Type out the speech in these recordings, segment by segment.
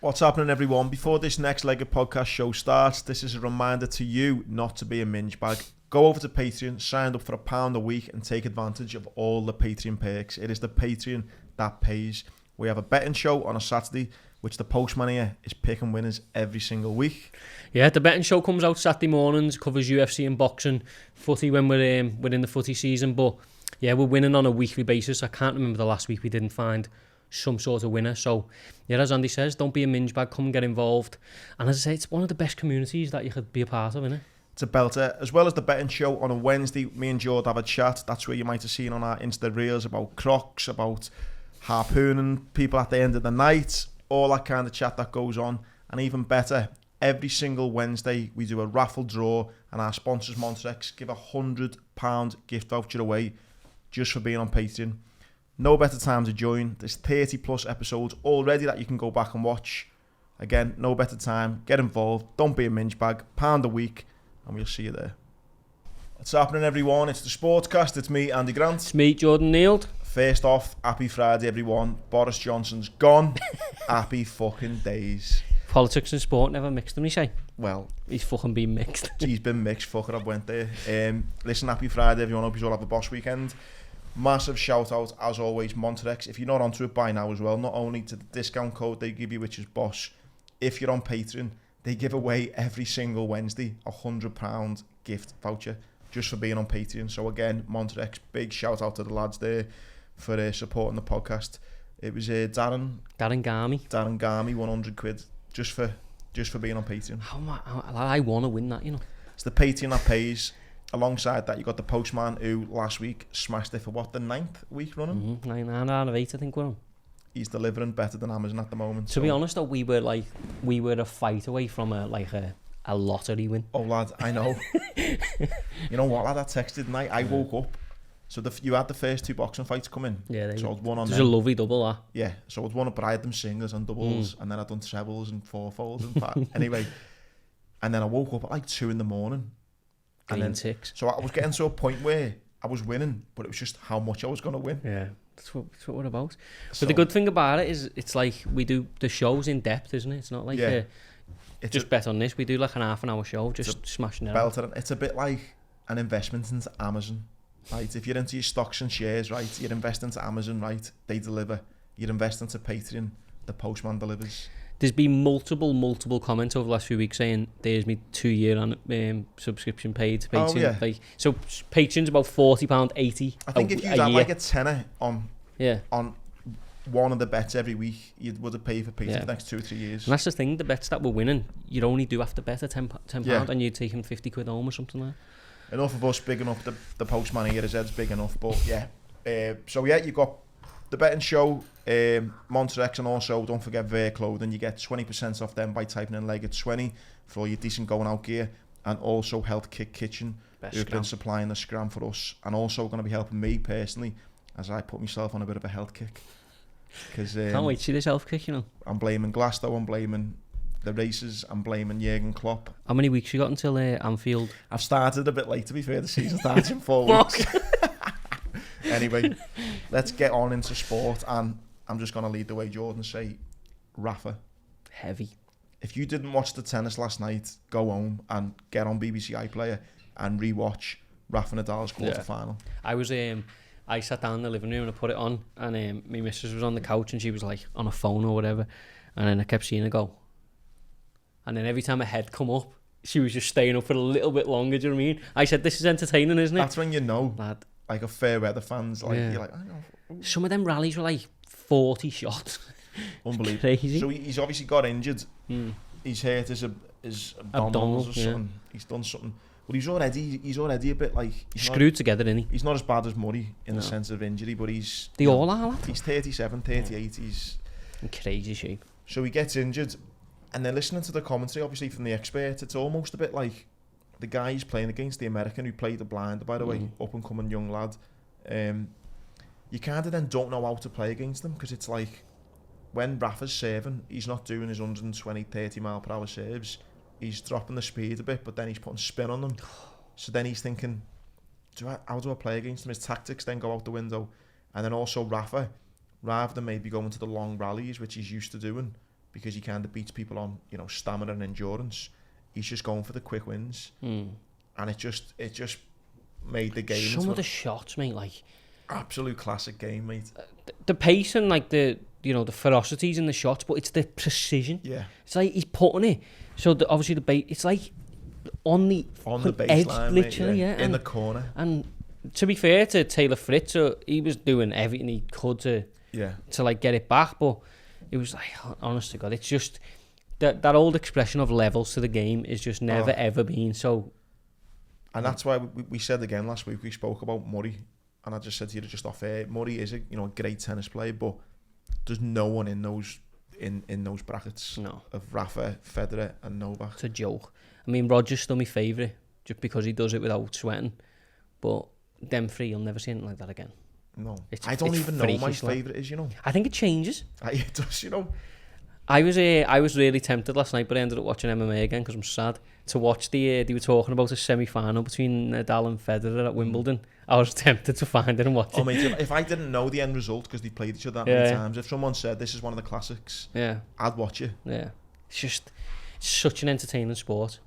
What's happening, everyone? Before this next leg of podcast show starts, this is a reminder to you not to be a minge bag. Go over to Patreon, sign up for £1 a week and take advantage of all the Patreon perks. It is the Patreon that pays. We have a betting show on a Saturday, which the postman here is picking winners every single week. Yeah, the betting show comes out Saturday mornings, covers UFC and boxing, footy when we're in the footy season. But yeah, we're winning on a weekly basis. I can't remember the last week we didn't find some sort of winner. So yeah, as Andy says, don't be a minge bag, come and get involved. And as I say, it's one of the best communities that you could be a part of, isn't it? It's a belter. As well as the betting show on a Wednesday, me and Jord have a chat. That's where you might have seen on our Insta Reels about crocs, about harpooning people at the end of the night, all that kind of chat that goes on. And even better, every single Wednesday we do a raffle draw, and our sponsors Montrex give £100 gift voucher away just for being on Patreon. No better time to join. There's 30 plus episodes already that you can go back and watch. Again, no better time. Get involved. Don't be a minge bag. £1 a week, and we'll see you there. What's happening, everyone? It's the Sportscast. It's me, Andy Grant. It's me, Jordan Neild. First off, happy Friday, everyone. Boris Johnson's gone. Happy fucking days. Politics and sport never mixed them, you say? Well, he's fucking been mixed. He's been mixed, fucker. I went there. Listen, happy Friday, everyone. Hope you all have a boss weekend. Massive shout out, as always, Montrex. If you're not onto it by now as well, not only to the discount code they give you, which is BOSS, if you're on Patreon, they give away every single Wednesday £100 gift voucher just for being on Patreon. So again, Montrex, big shout out to the lads there for supporting the podcast. It was Darren Garmy, 100 quid just for being on Patreon. I want to win that, you know. It's the Patreon that pays. Alongside that, you got the postman who last week smashed it for the 9th week running. 9 out of 8, I think we're on. He's delivering better than Amazon at the moment. To be honest, though, we were a fight away from a lottery win. Oh lad, I know. You know what, lad? I texted tonight. I woke up. So you had the first 2 boxing fights come in. Yeah, so I was one on. There's a lovely double, that. Yeah, so I was one, but I had them singles and doubles, and then I'd done trebles and fourfolds and anyway. And then I woke up at 2 in. And then ticks. So I was getting to a point where I was winning, but it was just how much I was going to win. Yeah, that's what we're about. So, but the good thing about it is it's like we do the shows in depth, isn't it? It's not like just bet on this. We do like an half an hour show, just smashing it out. It's a bit like an investment into Amazon, right? If you're into your stocks and shares, right, you invest into Amazon, right, they deliver. You invest into Patreon, the postman delivers. There's been multiple comments over the last few weeks saying there's me 2-year subscription paid to Patreon. Oh, yeah. So Patreon's about £40.80. I think if you had like a tenner on one of the bets every week, you would have paid for Patreon for the next 2 or 3 years. And that's the thing, the bets that we're winning, you'd only do have to bet at £10 and you'd take him 50 quid home or something like that. Enough of us bigging up the postman here, his head's big enough, but you got the betting show, Montrex, and also don't forget Ver Clothing. You get 20% off them by typing in Leggett20 for all your decent going out gear, and also Health Kick Kitchen, who've been supplying the scram for us, and also going to be helping me personally as I put myself on a bit of a health kick. Can't wait to see this health kick, you know. I'm blaming Glasgow, I'm blaming the races, I'm blaming Jurgen Klopp. How many weeks you got until Anfield? I've started a bit late, to be fair. The season starts in 4 weeks. Anyway, let's get on into sport, and I'm just going to lead the way, Jordan, say Rafa. Heavy. If you didn't watch the tennis last night, go home and get on BBC iPlayer and rewatch Rafa Nadal's quarter-final. I sat down in the living room and I put it on, and my missus was on the couch and she was like on a phone or whatever, and then I kept seeing her go. And then every time her head come up, she was just staying up for a little bit longer, do you know what I mean? I said, this is entertaining, isn't it? That's when you know. Lad. Like a fair weather fans, you're like, I know. Some of them rallies were like 40 shots. Unbelievable. Crazy. So he's obviously got injured. He's hurt his abdominals or something. He's done something. But he's already a bit like screwed together, isn't he? He's not as bad as Murray in the sense of injury, but he's all are. He's 37, 38. He's in crazy shape. So he gets injured, and then listening to the commentary, obviously from the experts, it's almost a bit like the guy he's playing against, the American who played the blind, by the way, up and coming young lad. You kind of then don't know how to play against them, because it's like when Rafa's serving, he's not doing his 120, 30 mile per hour serves. He's dropping the speed a bit, but then he's putting spin on them. So then he's thinking, how do I play against him? His tactics then go out the window. And then also Rafa, rather than maybe going to the long rallies, which he's used to doing, because he kind of beats people on, you know, stamina and endurance. He's just going for the quick wins, and it just made the game. Some of the shots, mate, like absolute classic game, mate. The pace and like the ferocities in the shots, but it's the precision. Yeah, it's like he's putting it. So obviously it's like on the edge, baseline, literally, mate, in the corner. And to be fair to Taylor Fritz, he was doing everything he could to like get it back, but it was like, honest to God, it's just that old expression of levels to the game is just never ever been so. And that's why we said again last week, we spoke about Murray, and I just said to you just off air, Murray is a great tennis player, but there's no one in those brackets of Rafa, Federer and Novak. It's a joke. I mean, Roger's still my favourite just because he does it without sweating, but them three, you'll never see anything like that again. No, I don't even know my favourite is, I think it changes. It does, I was really tempted last night, but I ended up watching MMA again because I'm sad. To watch they were talking about a semi-final between Nadal and Federer at Wimbledon. I was tempted to find it and watch it. Oh, mate, if I didn't know the end result because they played each other that many times, if someone said this is one of the classics, I'd watch it. Yeah, it's such an entertaining sport.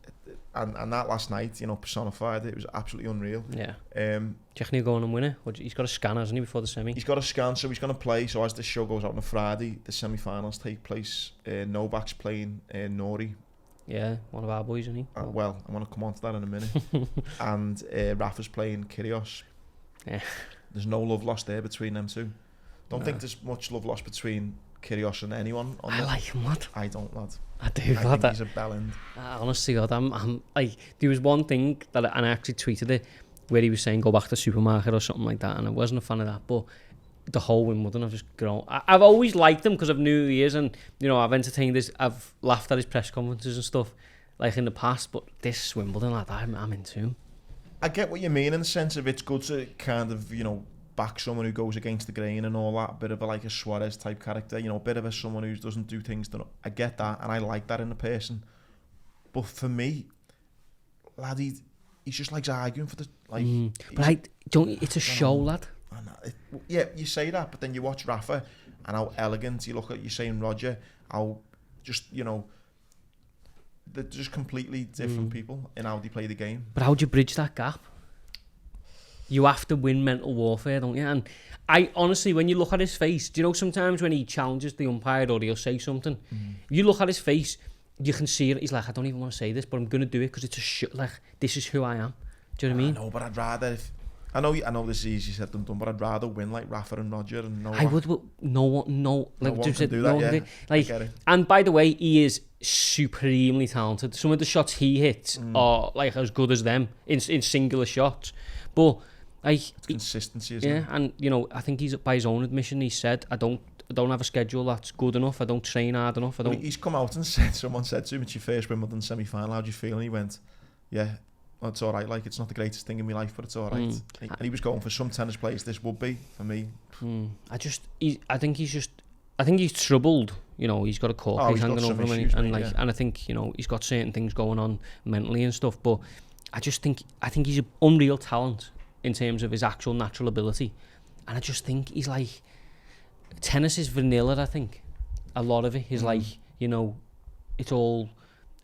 And that last night, personified it. It was absolutely unreal. Yeah. Do you reckon he'll go on and win it? He's got a scan, hasn't he, before the semi? He's got a scan, so he's going to play. So as this show goes out on a Friday, the semi-finals take place. Novak's playing Nori. Yeah, one of our boys, isn't he? Well, I want to come on to that in a minute. And Rafa's playing Kyrgios. Yeah. There's no love lost there between them two. Don't think there's much love lost between Kyrgios and anyone. I like him, lad. I don't, lad. I do, I think he's a bellend. Honestly, God, I'm like, there was one thing and I actually tweeted it where he was saying go back to the supermarket or something like that, and I wasn't a fan of that, but the whole Wimbledon, I've just grown. I've always liked him because of New Year's, and I've entertained this. I've laughed at his press conferences and stuff like in the past, but this Wimbledon, lad, I'm into him. I get what you mean in the sense of it's good to kind of back someone who goes against the grain and all that, bit of a Suarez type character, a bit of someone who doesn't do things that I get that, and I like that in a person. But for me, lad, he just likes arguing for the But it's a show, lad. Yeah, you say that, but then you watch Rafa and how elegant you look at. You saying Roger, how just they're just completely different people in how they play the game. But how do you bridge that gap? You have to win mental warfare, don't you? And I honestly, when you look at his face, do you know sometimes when he challenges the umpire or he'll say something, if you look at his face, you can see it. He's like, I don't even want to say this, but I'm going to do it because it's this is who I am. Do you know what I mean? I know, but I'd rather I know this is easy said than done, but I'd rather win like Rafa and Roger and Novak. I would, but no one can do that, I get it. And by the way, he is supremely talented. Some of the shots he hits are like as good as them in singular shots, but it's consistency, isn't it? Yeah, and I think he's, by his own admission, he said, I don't have a schedule that's good enough. I don't train hard enough. He's come out and said, someone said to him, it's your first Wimbledon semi-final, how do you feel? And he went, yeah, well, it's all right. Like, it's not the greatest thing in my life, but it's all right. And he was going for some tennis players. This would be for me. I think he's troubled. He's got a court case hanging over him, and I think he's got certain things going on mentally and stuff. But I think he's an unreal talent in terms of his actual natural ability, and I just think he's like, tennis is vanilla. I think a lot of it is like it's all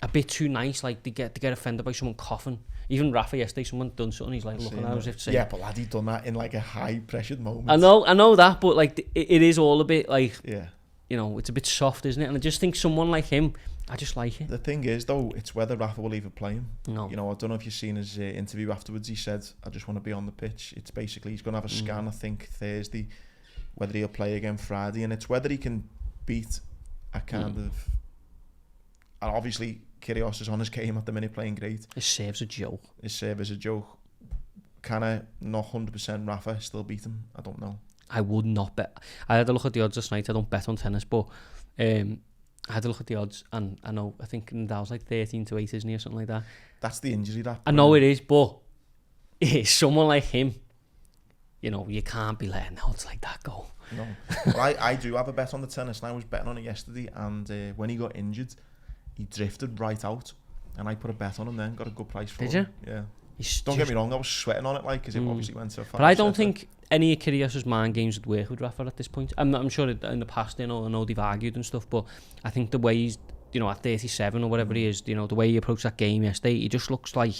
a bit too nice. Like they get offended by someone coughing. Even Rafa yesterday, someone done something, he's like looking at us as if saying, yeah, but lad, he done that in like a high pressured moment. I know that, but like it is all a bit like, yeah, it's a bit soft, isn't it? And I just think someone like him, I just like it. The thing is though, it's whether Rafa will even play him. No. I don't know if you've seen his interview afterwards. He said, I just want to be on the pitch. It's basically, he's going to have a scan, I think, Thursday, whether he'll play again Friday, and it's whether he can beat a kind of, and obviously Kyrgios is on his game at the minute, playing great. His serve's a joke. Can I not 100% Rafa still beat him? I don't know. I would not bet. I had a look at the odds last night. I don't bet on tennis, but I had a look at the odds, and I think Nadal's like 13-8, isn't he, or something like that. That's the injury that. I know it is, but someone like him, you can't be letting odds like that go. No. Well, I do have a bet on the tennis, and I was betting on it yesterday, and when he got injured, he drifted right out, and I put a bet on him then, got a good price for him. Did you? Yeah. Don't get me wrong, I was sweating on it, like, because it obviously went so far. But I don't think any of Kyrgios' mind games would work with Rafa at this point. I'm sure in the past, I know they've argued and stuff, but I think the way he's, at 37 or whatever he is, the way he approached that game yesterday, he just looks like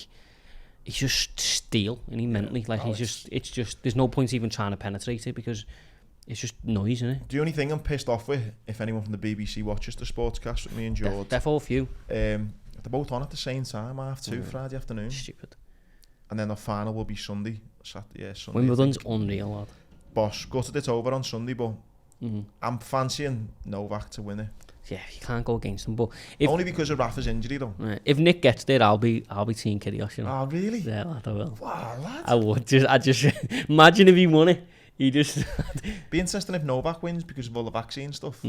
he's just steel, and he mentally, like it's just there's no point even trying to penetrate it because it's just noise, isn't it? The only thing I'm pissed off with, if anyone from the BBC watches the Sportscast with me and George, they're all few. They're both on at the same time, 2:30 Friday afternoon. Stupid. And then the final will be Sunday. Sunday. Wimbledon's unreal, lad. Boss, gutted it over on Sunday, but I'm fancying Novak to win it. Yeah, you can't go against him, but only because of Rafa's injury, though. If Nick gets there, I'll be team Kyrgios. Oh, really? Yeah, lad, I will. Wow, lad. I would. I just imagine if he won it. He just be interesting if Novak wins because of all the vaccine stuff.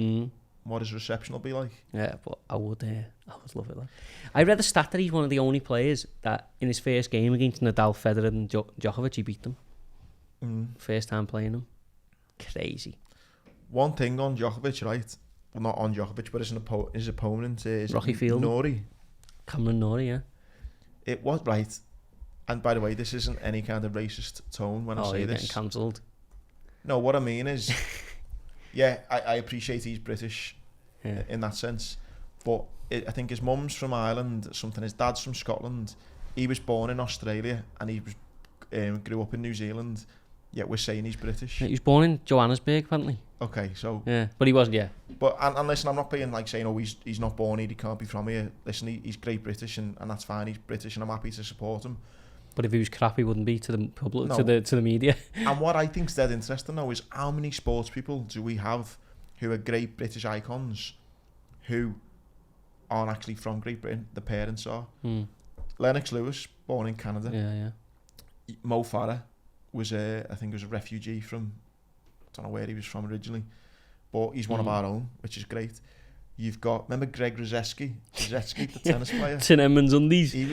What his reception will be like. Yeah, but I would love it. Like. I read a stat that he's one of the only players that in his first game against Nadal, Federer and Djokovic, he beat them. First time playing them. Crazy. One thing on Djokovic, right? Well, not on Djokovic, but his opponent is Rocky Field. Cameron Norrie, yeah. It was right. And by the way, this isn't any kind of racist tone when I say you're this. Getting cancelled. No, what I mean is, yeah, I appreciate he's British in that sense, but I think his mum's from Ireland, his dad's from Scotland. He was born in Australia and he was grew up in New Zealand. Yet we're saying he's British. Yeah, he was born in Johannesburg, apparently. Okay, so yeah, but he wasn't. Yeah, but and listen, I'm not being like saying he's not born here, he can't be from here. Listen, he's great British and that's fine. He's British and I'm happy to support him. But if he was crap, he wouldn't be to the public, to the media. And what I think's dead interesting though is how many sports people do we have who are great British icons who aren't actually from Great Britain? The parents are. Lennox Lewis, born in Canada. Yeah. Mo Farah was I think was a refugee from, I don't know where he was from originally, but he's one of our own, which is great. You've got, remember Greg Rosetsky, the tennis player? Tin Edmonds undies. He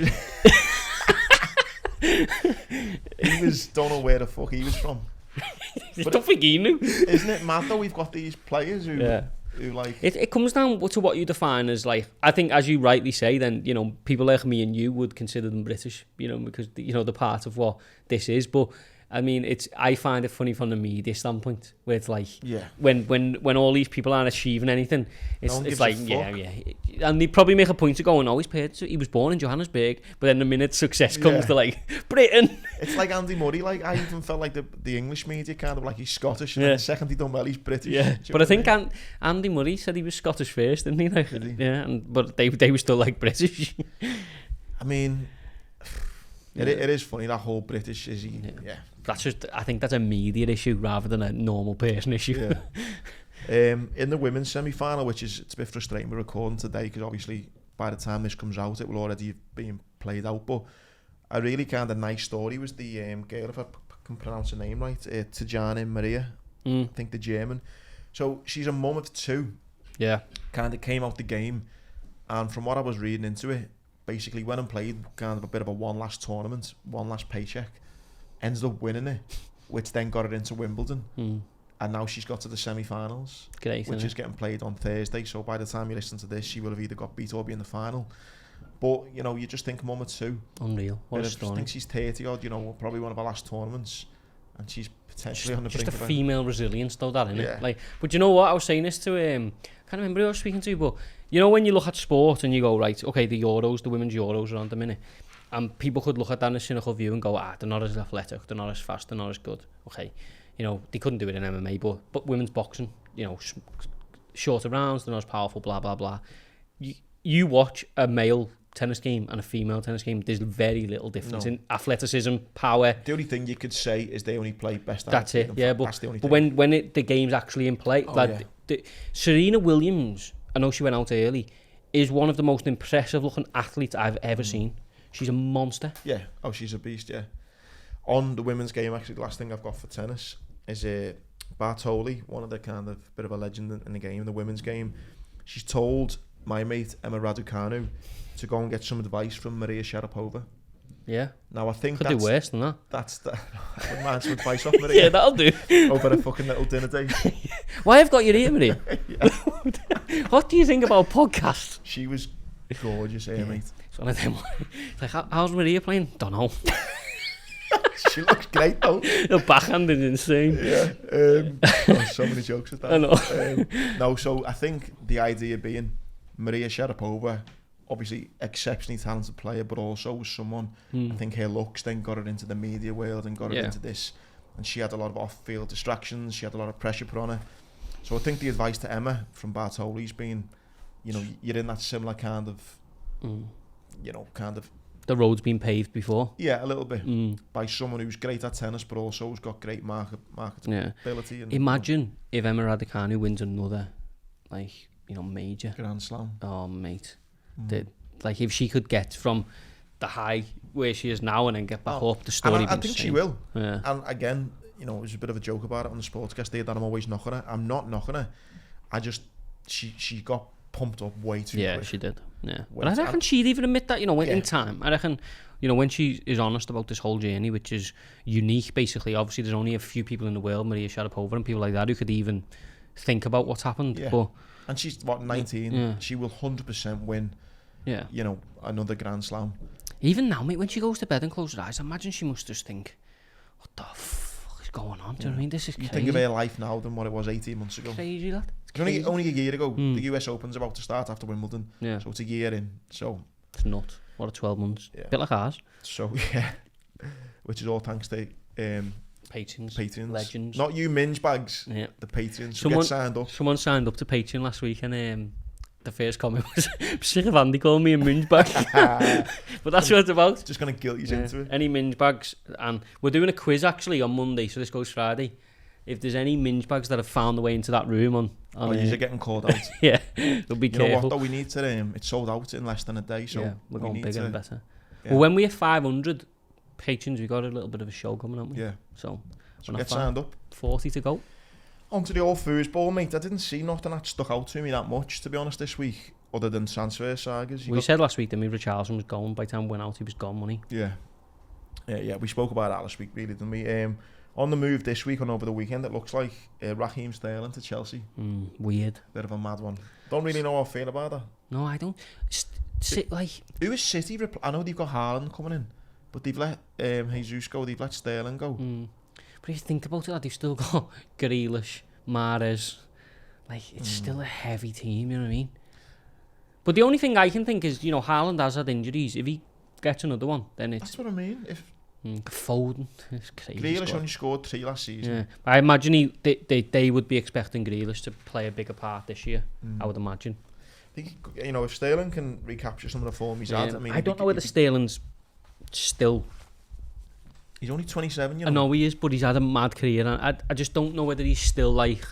was, don't know where the fuck he was from. I don't think he knew. Isn't it mad though? We've got these players who like... It comes down to what you define as, like, I think as you rightly say, then, people like me and you would consider them British, because, they're part of what this is, but... I mean, I find it funny from the media standpoint, where it's like, when all these people aren't achieving anything, it's like, and they probably make a point of going, he was born in Johannesburg, but then the minute success comes to like Britain. It's like Andy Murray, like I even felt like the English media kind of like he's Scottish, and then the second he done well, he's British. Yeah, but I think Andy Murray said he was Scottish first, didn't he? Like, did he? Yeah, but they were still like British. I mean, it is funny that whole British is he. Yeah. I think that's a media issue rather than a normal person issue. Yeah. In the women's semi-final, it's a bit frustrating we're recording today because obviously by the time this comes out it will already have been played out, but a really kind of nice story was the girl, if I can pronounce her name right, Tijana Maria, I think the German. So she's a mum of two. Yeah. Kind of came out the game, and from what I was reading into it, basically went and played kind of a bit of a one last tournament, one last paycheck. Ended up winning it, which then got her into Wimbledon. And now she's got to the semi-finals, which is getting played on Thursday. So by the time you listen to this, she will have either got beat or be in the final. But, you just think mum at two. Unreal. What a story. I think she's 30 odd, probably one of her last tournaments. And she's potentially on the brink of it. Just a female resilience though, that, innit? Yeah. Like, but you know what? I was saying this to, I can't remember who I was speaking to, but, when you look at sport and you go, right, okay, the women's Euros are on the minute. And people could look at that in a cynical view and go, they're not as athletic, they're not as fast, they're not as good. Okay, they couldn't do it in MMA, but women's boxing, shorter rounds, they're not as powerful, blah, blah, blah. You watch a male tennis game and a female tennis game, there's very little difference in athleticism, power. The only thing you could say is they only play best. That's it, yeah, but when the game's actually in play, Serena Williams, I know she went out early, is one of the most impressive looking athletes I've ever seen. She's a monster. Yeah. Oh, she's a beast, yeah. On the women's game, actually, the last thing I've got for tennis is Bartoli, one of the kind of bit of a legend in the game, the women's game. She's told my mate, Emma Raducanu, to go and get some advice from Maria Sharapova. Yeah. Now, I think could do worse than that. I wouldn't mind some advice off Maria. Yeah, that'll do. Over a fucking little dinner date. Why have got your ear, Maria? What do you think about podcasts? She was gorgeous, mate. It's one of them. It's like, how's Maria playing? Don't know. She looks great though. The backhand is insane. Yeah. So many jokes with that. I know. No, so I think the idea being Maria Sharapova, obviously exceptionally talented player, but also was someone, I think her looks then got her into the media world and got her into this. And she had a lot of off-field distractions. She had a lot of pressure put on her. So I think the advice to Emma from Bartoli's been, you know, you're in that similar kind of, you know, kind of... The road's been paved before. Yeah, a little bit. By someone who's great at tennis, but also has got great marketability. Yeah. Imagine if Emma Raducanu wins another, like, you know, major Grand Slam. Oh, mate. Like, if she could get from the high where she is now and then get back up, the story. I think she will. Yeah. And again, you know, there's a bit of a joke about it on the Sportscast there that I'm always knocking her. I'm not knocking her. I just, she got pumped up way too quick. Yeah, she did. Yeah. But I reckon she'd even admit that, you know, in time. I reckon, you know, when she is honest about this whole journey, which is unique, basically. Obviously, there's only a few people in the world, Maria Sharapova and people like that, who could even think about what's happened. Yeah. But, and she's, what, 19? Yeah. She will 100% win, you know, another Grand Slam. Even now, mate, when she goes to bed and closes her eyes, I imagine she must just think, what the fuck is going on? Do you know what I mean? This is crazy. You think of her life now than what it was 18 months ago. Crazy, lad. Only a year ago, the US Open's about to start after Wimbledon. Yeah. So it's a year in. So it's nuts. What a 12 months. Yeah. Bit like ours. So, yeah. Which is all thanks to patrons. Legends. Not you minge bags. Yeah. The patrons. Get signed up. Someone signed up to Patreon last week and the first comment was, I'm sick of Andy calling me a minge bag. But that's what it's about. Just going to guilt you into it. Any minge bags. And we're doing a quiz actually on Monday, so this goes Friday. If there's any minge bags that have found their way into that room on you're getting called out. Yeah, they'll be careful. You know what though, we need to, it's sold out in less than a day, so yeah, we're going bigger and better. Yeah. Well, when we have 500 patrons, we got a little bit of a show coming up. Yeah. So get signed up. 40 to go. On to the old foosball, mate. I didn't see nothing that stuck out to me that much, to be honest, this week, other than transfer sagas. We said last week that Richarlison was gone. By the time we went out, he was gone, wasn't he? Yeah. We spoke about that last week, really, didn't we? On the move this week and over the weekend, it looks like Raheem Sterling to Chelsea. Weird. Bit of a mad one. Don't really know how I feel about that. No, I don't. Who is City? I know they've got Haaland coming in, but they've let Jesus go. They've let Sterling go. But if you think about it, they've still got Grealish, Mahrez. Like, it's still a heavy team, you know what I mean? But the only thing I can think is, you know, Haaland has had injuries. If he gets another one, then it's... That's what I mean. If Foden, it's crazy. Grealish only scored 3 last season. Yeah, I imagine they would be expecting Grealish to play a bigger part this year. I would imagine. I think, you know, if Sterling can recapture some of the form he's had, I mean, I don't know whether Sterling's still. He's only 27, you know. I know he is, but he's had a mad career, and I just don't know whether he's still like.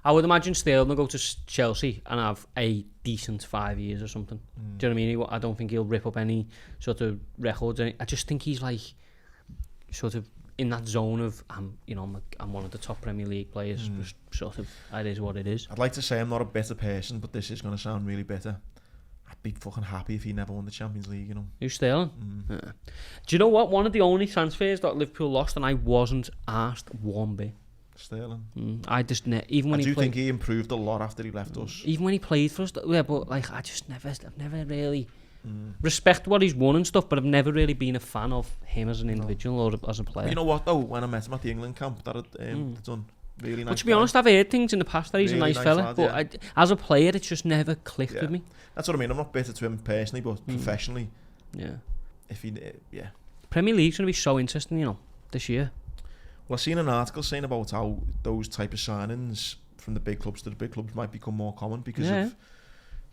I would imagine Sterling will go to Chelsea and have a decent 5 years or something. Do you know what I mean? I don't think he'll rip up any sort of records. I just think he's like sort of in that zone of I'm one of the top Premier League players. Just sort of, it is what it is. I'd like to say I'm not a bitter person, but this is going to sound really bitter. I'd be fucking happy if he never won the Champions League, you know. Who's Sterling? Yeah. Do you know what? One of the only transfers that Liverpool lost, and I wasn't asked one bit. Sterling. I just even when I he played, think he improved a lot after he left us. Even when he played for us, yeah. But like, I've never really respect what he's won and stuff. But I've never really been a fan of him as an individual or as a player. You know what though? When I met him at the England camp, that had done really nice. But to be honest, I've heard things in the past that he's really a nice fella. Lad, but as a player, it's just never clicked with me. That's what I mean. I'm not bitter to him personally, but professionally, if he, Premier League's going to be so interesting, you know, this year. Well, I've seen an article saying about how those type of signings from the big clubs to the big clubs might become more common because of,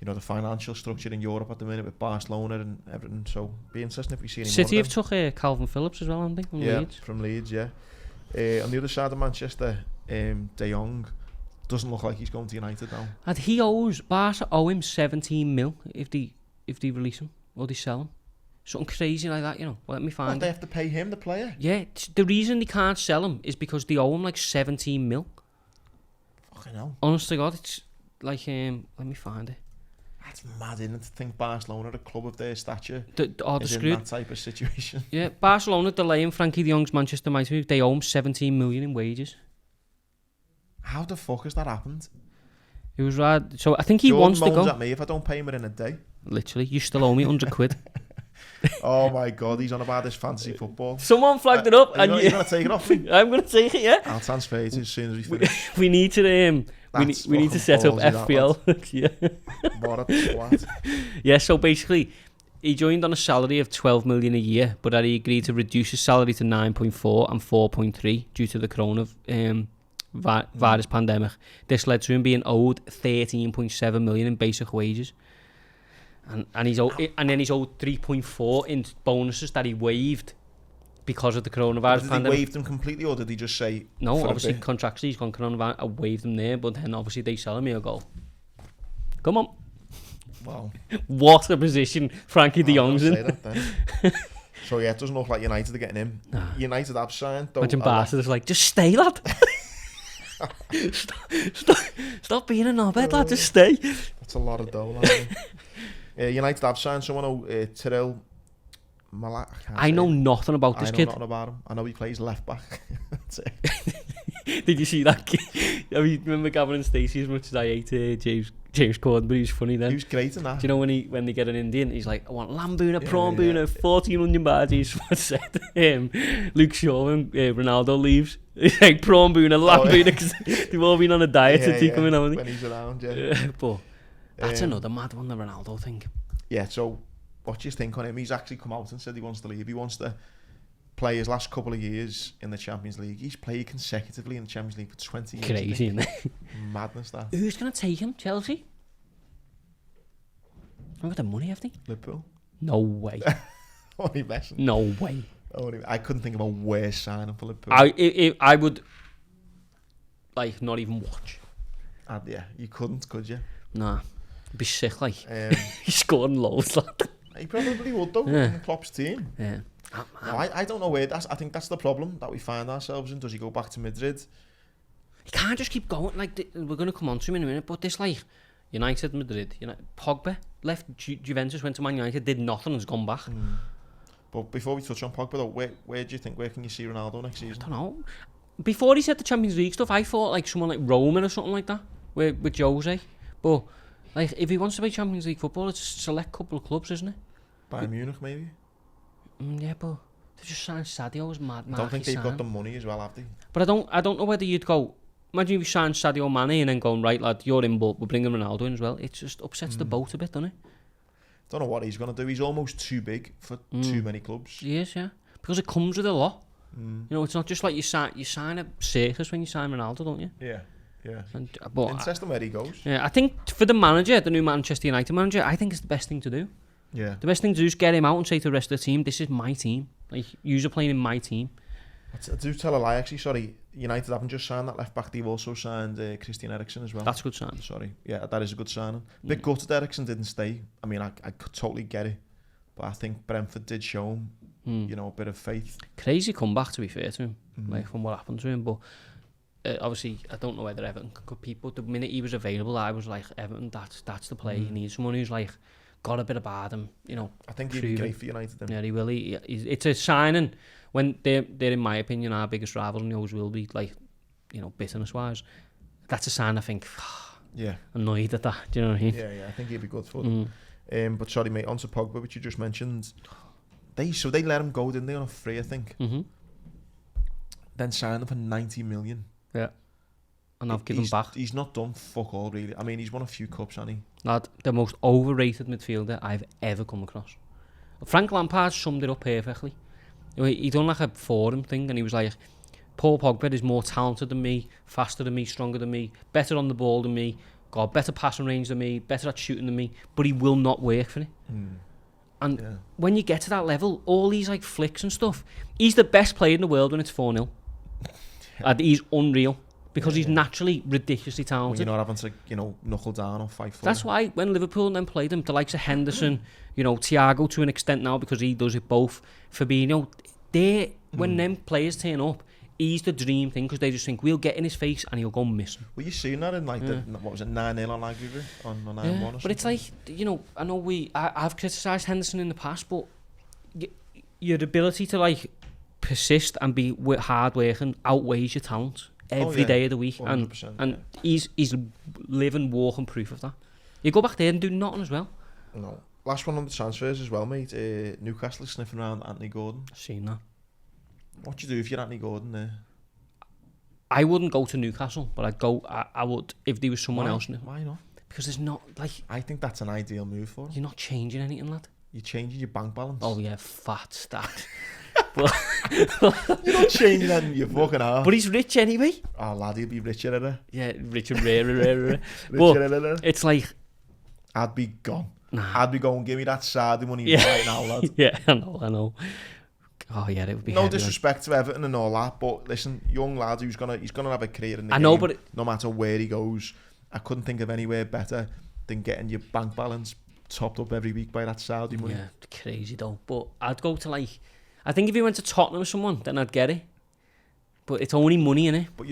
you know, the financial structure in Europe at the minute with Barcelona and everything. So, be interesting if we see any City more have took Calvin Phillips as well, haven't they? From Leeds. From Leeds, yeah. On the other side of Manchester, De Jong doesn't look like he's going to United now. And Barca owe him 17 mil if they release him or they sell him. Something crazy like that, you know. Well, let me find They have to pay him, the player? Yeah, the reason they can't sell him is because they owe him like 17 mil. Fucking hell. Honest to God, it's like, let me find it. That's mad, isn't it, to think Barcelona, a club of their stature, is in that type of situation. Yeah, Barcelona delaying Frankie de Jong's Manchester United move. They owe him 17 million in wages. How the fuck has that happened? It was right. So I think he wants to go. At me if I don't pay him within a day. Literally, you still owe me 100 quid. Oh my God, he's on about this fantasy football. Someone flagged it up. You're going to take it off me? I'm going to take it, yeah. I'll transfer it as soon as we finish. We need to we need to set up FPL. Yeah. What a twat. Yeah, so basically, he joined on a salary of 12 million a year, but he agreed to reduce his salary to 9.4 and 4.3 due to the coronavirus pandemic. This led to him being owed 13.7 million in basic wages. And he's owed, and then he's owed 3.4 in bonuses that he waived because of the coronavirus pandemic. Did he waive them completely, or did he just say... No, obviously contractually he's gone coronavirus. I waived them there, but then obviously they sell me a goal. Come on. Wow. What a position Frankie de Jong's in. So yeah, it doesn't look like United are getting him. Nah. United have signed. Imagine Barca's like, just stay, lad. stop being a knobhead, lad. Just stay. That's a lot of dough, lad. United have signed someone, Tyrell Malak. I know nothing about this kid. I know nothing about him. I know he plays left back. That's it. Did you see that kid? I mean, remember Gavin and Stacey as much as I hate James Corden, but he was funny then. He was great in that. Do you know when they get an Indian, he's like, I want lamboona, prawn boona, 14 onion bhajis. What said Luke Shaw when Ronaldo leaves. He's like, prawn boona, lamboona, because they've all been on a diet since he come in, haven't they? When he's around, yeah. But that's another mad one, the Ronaldo thing. Yeah, so what do you think on him? He's actually come out and said he wants to leave. He wants to play his last couple of years in the Champions League. He's played consecutively in the Champions League for 20 years. Crazy, isn't it? Madness, that. Who's going to take him? Chelsea? I've got the money, have they? Liverpool? No way. Only messing. No way. I couldn't think of a worse signing for Liverpool. I would, like, not even watch. Yeah, you couldn't, could you? Nah. It'd be sick, like. He's scoring loads, like. He probably would, though, in Klopp's team. Yeah. No, I don't know where I think that's the problem that we find ourselves in. Does he go back to Madrid? He can't just keep going. Like, we're going to come on to him in a minute, but this, like, United, Madrid, Pogba left Juventus, went to Man United, did nothing, and has gone back. But before we touch on Pogba, though, where do you think, where can you see Ronaldo next season? I don't know. Before he said the Champions League stuff, I thought like someone like Roman or something like that with Jose. But like, if he wants to play Champions League football, it's a select couple of clubs, isn't it? Bayern Munich, maybe. Yeah, but they've just signed Sadio as mad. I don't think they've got the money as well, have they? But I don't know whether you'd go. Imagine if you signed Sadio Mane and then going, right, lad, you're in, but we're bringing Ronaldo in as well. It just upsets the boat a bit, doesn't it? Don't know what he's going to do. He's almost too big for too many clubs. He is, yeah. Because it comes with a lot. You know, it's not just like you sign a circus when you sign Ronaldo, don't you? Yeah. But interesting where he goes. Yeah, I think for the manager, the new Manchester United manager, I think it's the best thing to do. Yeah. The best thing to do is get him out and say to the rest of the team, this is my team. Like, you're playing in my team. I do tell a lie, actually. Sorry, United haven't just signed that left back. They've also signed Christian Eriksen as well. That's a good sign. Sorry. Yeah, that is a good signing. Bit gutted Eriksen didn't stay. I mean, I could totally get it. But I think Brentford did show him, you know, a bit of faith. Crazy comeback, to be fair to him, like from what happened to him. But obviously, I don't know whether Everton could compete. But the minute he was available, I was like, Everton, that's the play. He needs someone who's like got a bit about him, you know. I think he'd be great for United then. Yeah, he will. It's a signing when they're in my opinion our biggest rivals, and always will be, like, you know, business wise. That's a sign. I think. Yeah. Annoyed at that. Do you know what I mean? Yeah. I think he'd be good for them. But sorry, mate. On to Pogba, which you just mentioned. They let him go, didn't they, on a free? I think. Then signed him for 90 million. Yeah. And I've given back. He's not done fuck all, really. I mean, he's won a few cups, hasn't he? Lad, the most overrated midfielder I've ever come across. Frank Lampard summed it up perfectly. He done like a forum thing, and he was like, Paul Pogba is more talented than me, faster than me, stronger than me, better on the ball than me, got better passing range than me, better at shooting than me, but he will not work for it. And when you get to that level, all these like flicks and stuff, he's the best player in the world when it's 4-0. And he's unreal. Because he's naturally ridiculously talented. When you're not having to, you know, knuckle down or fight for That's why when Liverpool then played him, the likes of Henderson, you know, Thiago to an extent now because he does it both. Fabinho, when them players turn up, he's the dream thing because they just think we'll get in his face and he'll go missing. Well, you seen that in like what was it, 9-0 on Agriver on 9-1 but it's like, you know, I know I've criticised Henderson in the past, but your ability to like persist and be hard working outweighs your talent. Every day of the week, and he's living, walking proof of that. You go back there and do nothing as well. No, last one on the transfers as well, mate. Newcastle is sniffing around Anthony Gordon. I've seen that. What do you do if you're Anthony Gordon there? I wouldn't go to Newcastle, but I'd go. I would if there was someone else. Why not? Because there's not like. I think that's an ideal move for him. You're not changing anything, lad. You're changing your bank balance. Oh yeah, fat stacked. But you're not changing anything. You fucking are. But he's rich anyway. Oh lad, he'll be richer at it. Yeah, richer, rarer. Richer at it. It's like I'd be gone. Nah. I'd be going. Give me that Saudi money right now, lad. Yeah, I know. Oh yeah, it would be. No heavy, disrespect to Everton and all that, but listen, young lad he's gonna have a career in the I game. know, but no matter where he goes, I couldn't think of anywhere better than getting your bank balance topped up every week by that Saudi money. Yeah, crazy though. But I'd go to like, I think if he went to Tottenham or someone, then I'd get it. But it's only money, innit? But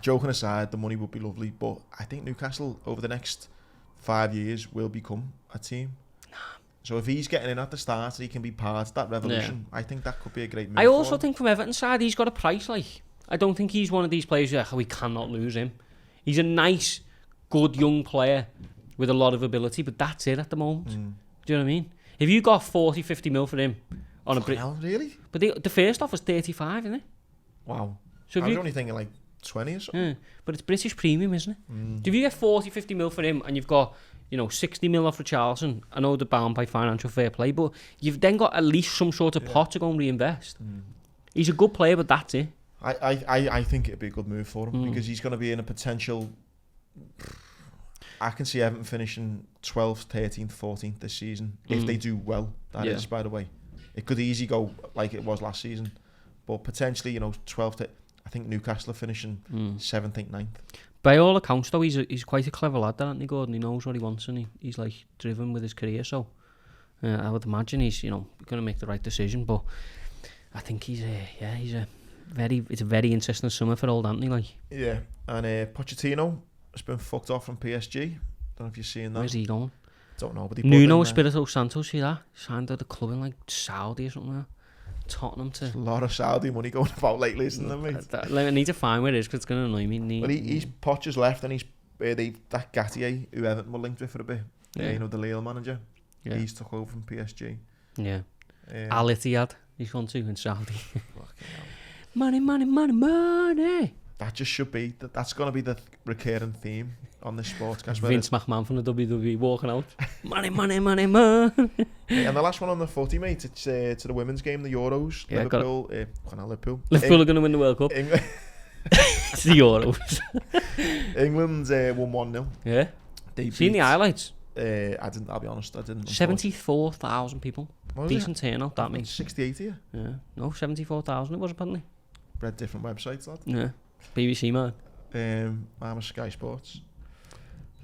joking aside, the money would be lovely. But I think Newcastle over the next 5 years will become a team. So if he's getting in at the start, he can be part of that revolution. Yeah. I think that could be a great move. I also think from Everton's side, he's got a price. Like, I don't think he's one of these players where we cannot lose him. He's a nice, good young player with a lot of ability, but that's it at the moment. Do you know what I mean? If you got 40, 50 mil for him on really? But the first off was 35, isn't it? Wow. So I was only thinking like 20 or something. Yeah, but it's British premium, isn't it? If you get 40, 50 mil for him and you've got 60 mil off for Richarlison, I know they're bound by financial fair play, but you've then got at least some sort of pot to go and reinvest. He's a good player, but that's it. I think it'd be a good move for him because he's going to be in a potential. I can see Everton finishing 12th, 13th, 14th this season if they do well. That is, by the way, it could easily go like it was last season, but potentially 12th. I think Newcastle are finishing 7th, 8th, 9th. By all accounts, though, he's quite a clever lad, that Anthony Gordon. He knows what he wants and he's like driven with his career. So I would imagine he's going to make the right decision. But I think it's a very interesting summer for old Anthony. Like and Pochettino has been fucked off from PSG. Don't know if you've seen that. Where's he going? Don't know, but Nuno Espirito Santo, see that? Signed at the club in like Saudi or something like that. Tottenham to... There's a lot of Saudi money going about lately, isn't there, mate? I need to find where it is because it's going to annoy me. Well, he's Poch's left and he's that Gattier who Everton were linked with for a bit. Yeah. The Lille manager. Yeah. He's took over from PSG. Yeah. Al Ittihad he's gone to in Saudi. Money. That just should be... That's going to be the recurring theme on this sportscast. Vince McMahon from the WWE walking out. money. And the last one on the footy, mate, it's to the women's game, the Euros. Yeah, Liverpool. Liverpool are going to win the World Cup. It's the Euros. England won 1-0. Yeah. Seen the highlights? I didn't, I'll be honest, I didn't. 74,000 people. Decent turnout, that means. 68 here? Yeah. No, 74,000 it was apparently. Read different websites, lad. Yeah. BBC, man. I'm a Sky Sports.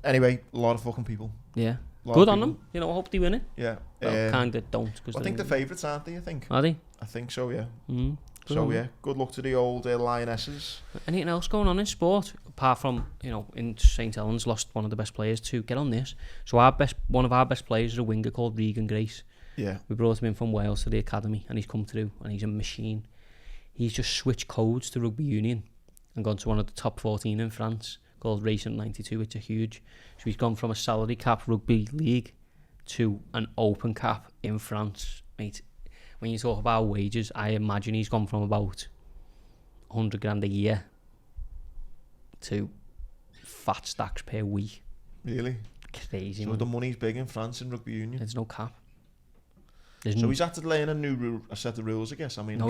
Anyway, a lot of fucking people. Yeah. Good on them. I hope they win it. Yeah. Well, kind of don't. I think the favourites, aren't they, I think? Are they? I think so, yeah. So, good luck to the old Lionesses. Anything else going on in sport? Apart from, in St Helens lost one of the best players to get on this. So one of our best players is a winger called Regan Grace. Yeah. We brought him in from Wales to the academy and he's come through and he's a machine. He's just switched codes to rugby union and gone to one of the top 14 in France called Racing 92, which are huge. So he's gone from a salary cap rugby league to an open cap in France. Mate, when you talk about wages, I imagine he's gone from about 100 grand a year to fat stacks per week. Really? Crazy, so man. The money's big in France in rugby union? There's no cap. He's had to learn a set of rules, I guess. I mean, no,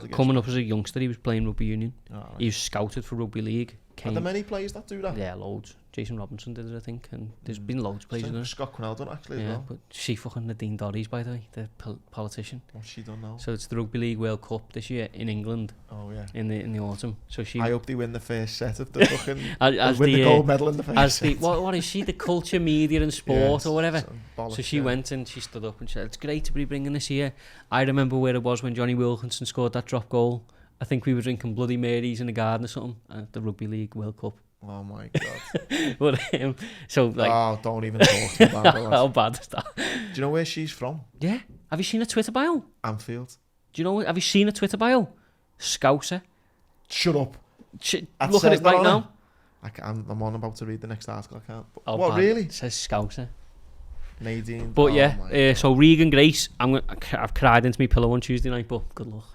coming up as a youngster, he was playing rugby union. Right. He was scouted for rugby league. Are there many players that do that? Yeah, loads. Jason Robinson did it, I think, and there's been loads of players in it. Scott Quinnell done actually as well. But she fucking Nadine Dorries, by the way, the politician. What's she done now? So it's the Rugby League World Cup this year in England. Oh yeah. In the autumn. So she. I hope they win the first set of the fucking. win the gold medal in the first set. What is she? The culture, media, and sport or whatever. So she went and she stood up and said, "It's great to be bringing this here." I remember where it was when Johnny Wilkinson scored that drop goal. I think we were drinking Bloody Marys in the garden or something at the Rugby League World Cup. Oh my god. But so like. Oh, don't even talk about that. How bad is that? Do you know where she's from? Yeah. Have you seen her Twitter bio? Anfield. Do you know? Have you seen her Twitter bio? Scouser. Shut up. Look at it right now. I'm on about to read the next article. I can't. Oh, what, really? It says Scouser. Nadine. But so Regan Grace, I've cried into my pillow on Tuesday night, but good luck.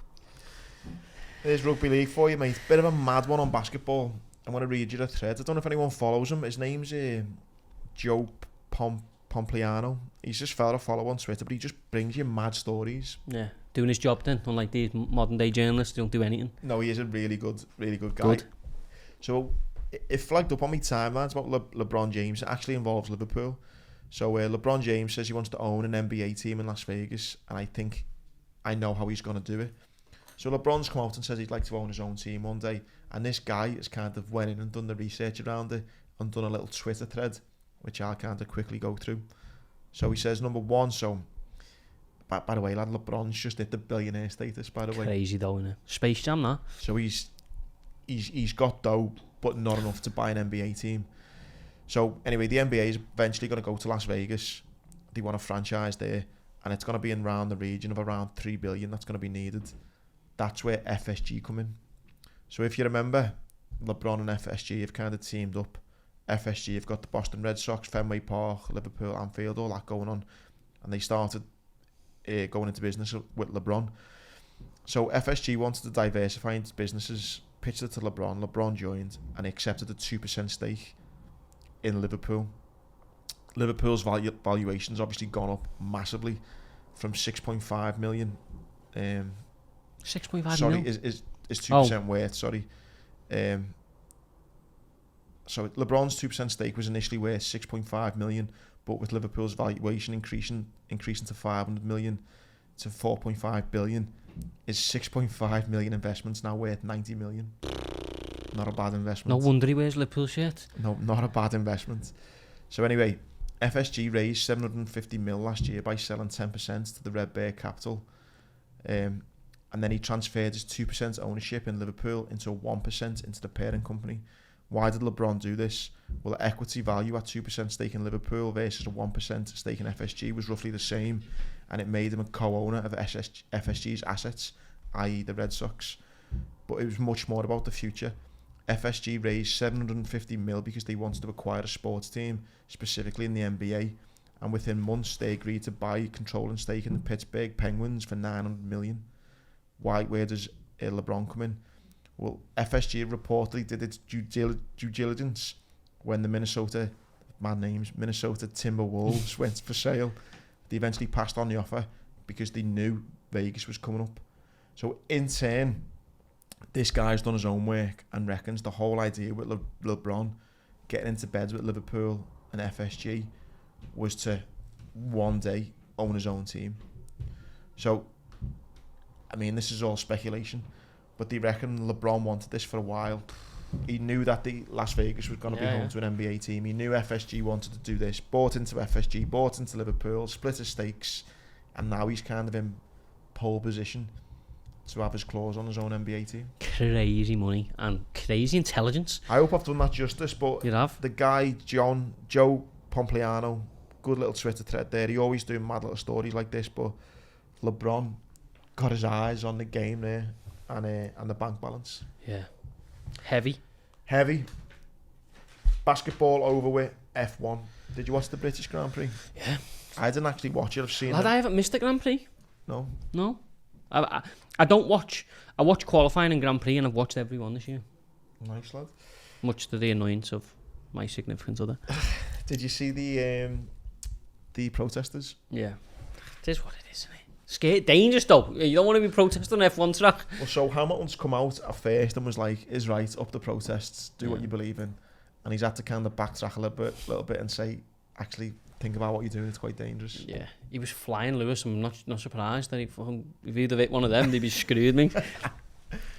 There's rugby league for you, mate. Bit of a mad one on basketball. I'm going to read you the thread. I don't know if anyone follows him. His name's Joe Pompliano. He's just fella to follow on Twitter, but he just brings you mad stories. Yeah, doing his job then, unlike these modern day journalists, they don't do anything. No, he is a really good guy. Good. So it flagged up on my timelines about LeBron James. It actually involves Liverpool. So LeBron James says he wants to own an NBA team in Las Vegas, and I think I know how he's going to do it. So LeBron's come out and says he'd like to own his own team one day, and this guy has kind of went in and done the research around it and done a little Twitter thread, which I'll kind of quickly go through. So he says, number one, so by the way, lad, LeBron's just hit the billionaire status, by the way. Crazy though, innit? Space Jam, that. So he's got dough, but not enough to buy an NBA team. So anyway, the NBA is eventually going to go to Las Vegas. They want a franchise there, and it's going to be in around the region of around $3 billion that's going to be needed. That's where FSG come in. So if you remember, LeBron and FSG have kind of teamed up. FSG have got the Boston Red Sox, Fenway Park, Liverpool, Anfield, all that going on. And they started going into business with LeBron. So FSG wanted to diversify into businesses, pitched it to LeBron. LeBron joined and he accepted a 2% stake in Liverpool. Liverpool's valuation's obviously gone up massively from 6.5 million. 6.5 sorry, million? is 2% worth, sorry. So LeBron's 2% stake was initially worth 6.5 million, but with Liverpool's valuation increasing to 500 million to 4.5 billion, is 6.5 million investments now worth 90 million. Not a bad investment. No wonder he wears Liverpool shirt. No, not a bad investment. So anyway, FSG raised 750 mil last year by selling 10% to the Red Bear Capital. And then he transferred his 2% ownership in Liverpool into 1% into the parent company. Why did LeBron do this? Well, the equity value at 2% stake in Liverpool versus a 1% stake in FSG was roughly the same, and it made him a co-owner of FSG's assets, i.e. the Red Sox. But it was much more about the future. FSG raised 750 mil because they wanted to acquire a sports team, specifically in the NBA, and within months they agreed to buy a controlling stake in the Pittsburgh Penguins for 900 million. Where does LeBron come in? Well, FSG reportedly did its due diligence when the Minnesota Timberwolves went for sale. They eventually passed on the offer because they knew Vegas was coming up. So in turn, this guy's done his own work and reckons the whole idea with LeBron getting into bed with Liverpool and FSG was to one day own his own team. So, I mean, this is all speculation, but they reckon LeBron wanted this for a while. He knew that the Las Vegas was going to be home to an NBA team. He knew FSG wanted to do this, bought into FSG, bought into Liverpool, split his stakes, and now he's kind of in pole position to have his claws on his own NBA team. Crazy money and crazy intelligence. I hope I've done that justice, but you have. The guy, Joe Pompliano, good little Twitter thread there. He always doing mad little stories like this, but LeBron got his eyes on the game there and the bank balance. Yeah. Heavy. Basketball over with. F1. Did you watch the British Grand Prix? Yeah. I didn't actually watch it. I've seen it. I haven't missed the Grand Prix. No. I don't watch. I watch qualifying and Grand Prix, and I've watched every one this year. Nice, lad. Much to the annoyance of my significant other. Did you see the protesters? Yeah. It is what it is, isn't it? Scary, dangerous though. You don't want to be protesting on F1 track. Well, so Hamilton's come out at first and was like, "Is right, up the protests, do what you believe in," and he's had to kind of backtrack a little bit and say, "Actually, think about what you're doing. It's quite dangerous." Yeah, he was flying, Lewis. I'm not surprised that if he'd have hit one of them, they'd be screwed me.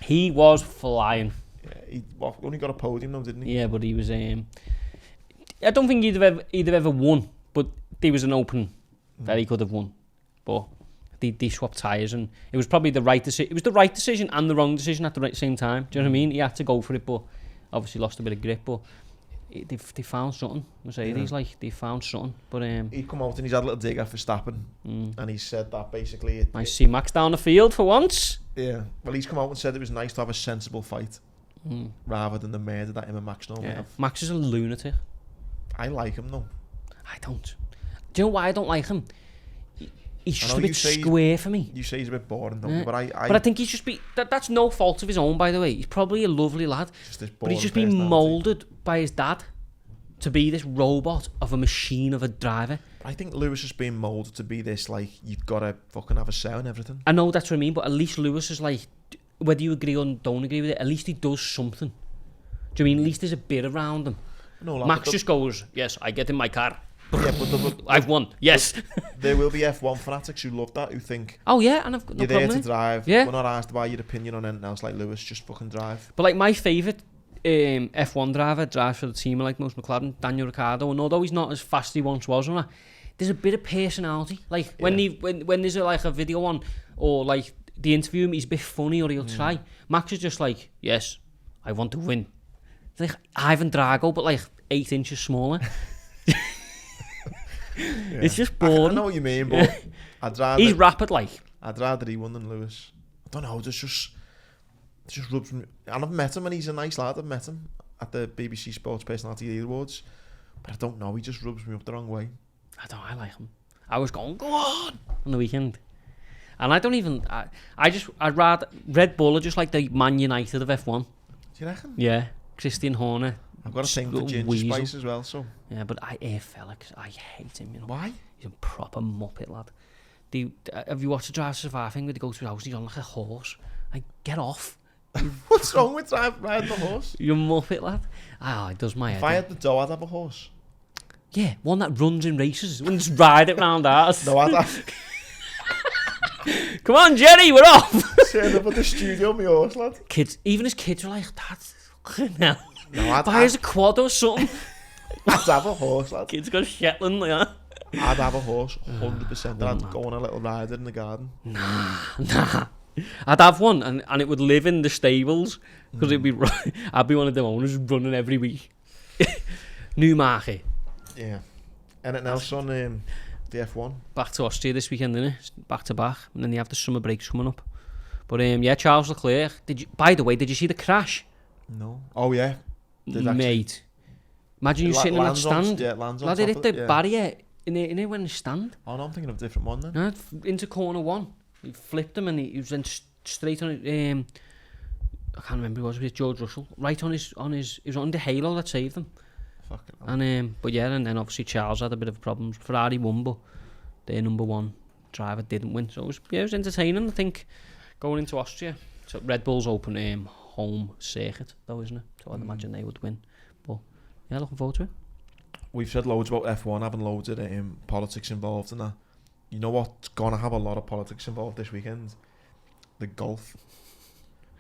He was flying. Yeah, he only got a podium though, didn't he? Yeah, but he was. I don't think he'd have ever won, but there was an open that he could have won, but they swapped tyres, and it was probably the right decision. It was the right decision and the wrong decision at the same time. Do you know what I mean? He had to go for it, but obviously lost a bit of grip. But they found something. Mercedes, they found something. But he come out and he's had a little dig at Verstappen, and he said that basically. Nice to see Max down the field for once. Yeah, well, he's come out and said it was nice to have a sensible fight rather than the murder that him and Max normally have. Max is a lunatic. I like him though. I don't. Do you know why I don't like him? He's just a bit square for me. You say he's a bit boring, don't you? But I think he's just that's no fault of his own, by the way. He's probably a lovely lad, but he's just been moulded by his dad to be this robot of a machine of a driver. I think Lewis has been moulded to be this, like, you've got to fucking have a say on everything. I know that's what I mean, but at least Lewis is like, whether you agree or don't agree with it, at least he does something. Do you mean, at least there's a bit around him? No, Max just goes, yes, I get in my car. Yeah, but I've won. Yes. There will be F1 fanatics who love that, who think, oh yeah, and I've got no you're problem there with to drive. Yeah. We're not asked about your opinion on anything else. Like Lewis, just fucking drive. But like my favourite F1 driver drives for the team like most McLaren, Daniel Ricciardo, and although he's not as fast as he once was on that, there's a bit of personality. Like when there's like a video on, or like the interview him, he's a bit funny or he'll try. Max is just like, yes, I want to win. It's like Ivan Drago, but like 8 inches smaller. Yeah. It's just boring. I know what you mean, but I'd rather... He's rapid, like. I'd rather he won than Lewis. I don't know, it just rubs me... And I've met him, and he's a nice lad. I've met him at the BBC Sports Personality Awards. But I don't know, he just rubs me up the wrong way. I like him. I was going, go on the weekend. And I don't even... I'd rather... Red Bull are just like the Man United of F1. Do you reckon? Yeah. Christian Horner. I've got a thing for Ginger Spice as well, so... Yeah, but Felix, I hate him, you know. Why? He's a proper muppet, lad. Have you watched the Drive to Survive thing where they go to his house and he's on like a horse? Like, get off. What's wrong with riding a horse? You're a muppet, lad. It does my head. If I had the dough, I'd have a horse. Yeah, one that runs in races. Wouldn't just ride it round ours. No, I'd have... Come on, Jerry, we're off. Turn up at the studio, my horse, lad. Kids, even his kids were like, Dad, fucking hell. No, buy us a quad or something. I'd have a horse, lad. Kids got Shetland, like that. I'd have a horse, 100%. And I'd go on a little rider in the garden. Nah. I'd have one, and it would live in the stables, because I'd be one of the owners running every week. Newmarket. Yeah. Anything else on the F1? Back to Austria this weekend, innit? Back to back, and then you have the summer breaks coming up. But yeah, Charles Leclerc. By the way, did you see the crash? No. Oh yeah. Mate. Imagine you sitting in that stand. Lands on Lad, top hit of the it, barrier in it when the stand. Oh no, I'm thinking of a different one then. No, into corner 1. He flipped him and he was then straight on it. I can't remember who it was George Russell. Right on his. It was on the halo that saved him. Fucking hell. And but yeah, and then obviously Charles had a bit of problems. Ferrari won, but their number 1 driver didn't win. So it was entertaining. I think going into Austria. So Red Bull's open home circuit, though, isn't it? So I'd imagine they would win. But yeah, looking forward to it. We've said loads about F1 having loads of politics involved in that. You know what's going to have a lot of politics involved this weekend? The golf.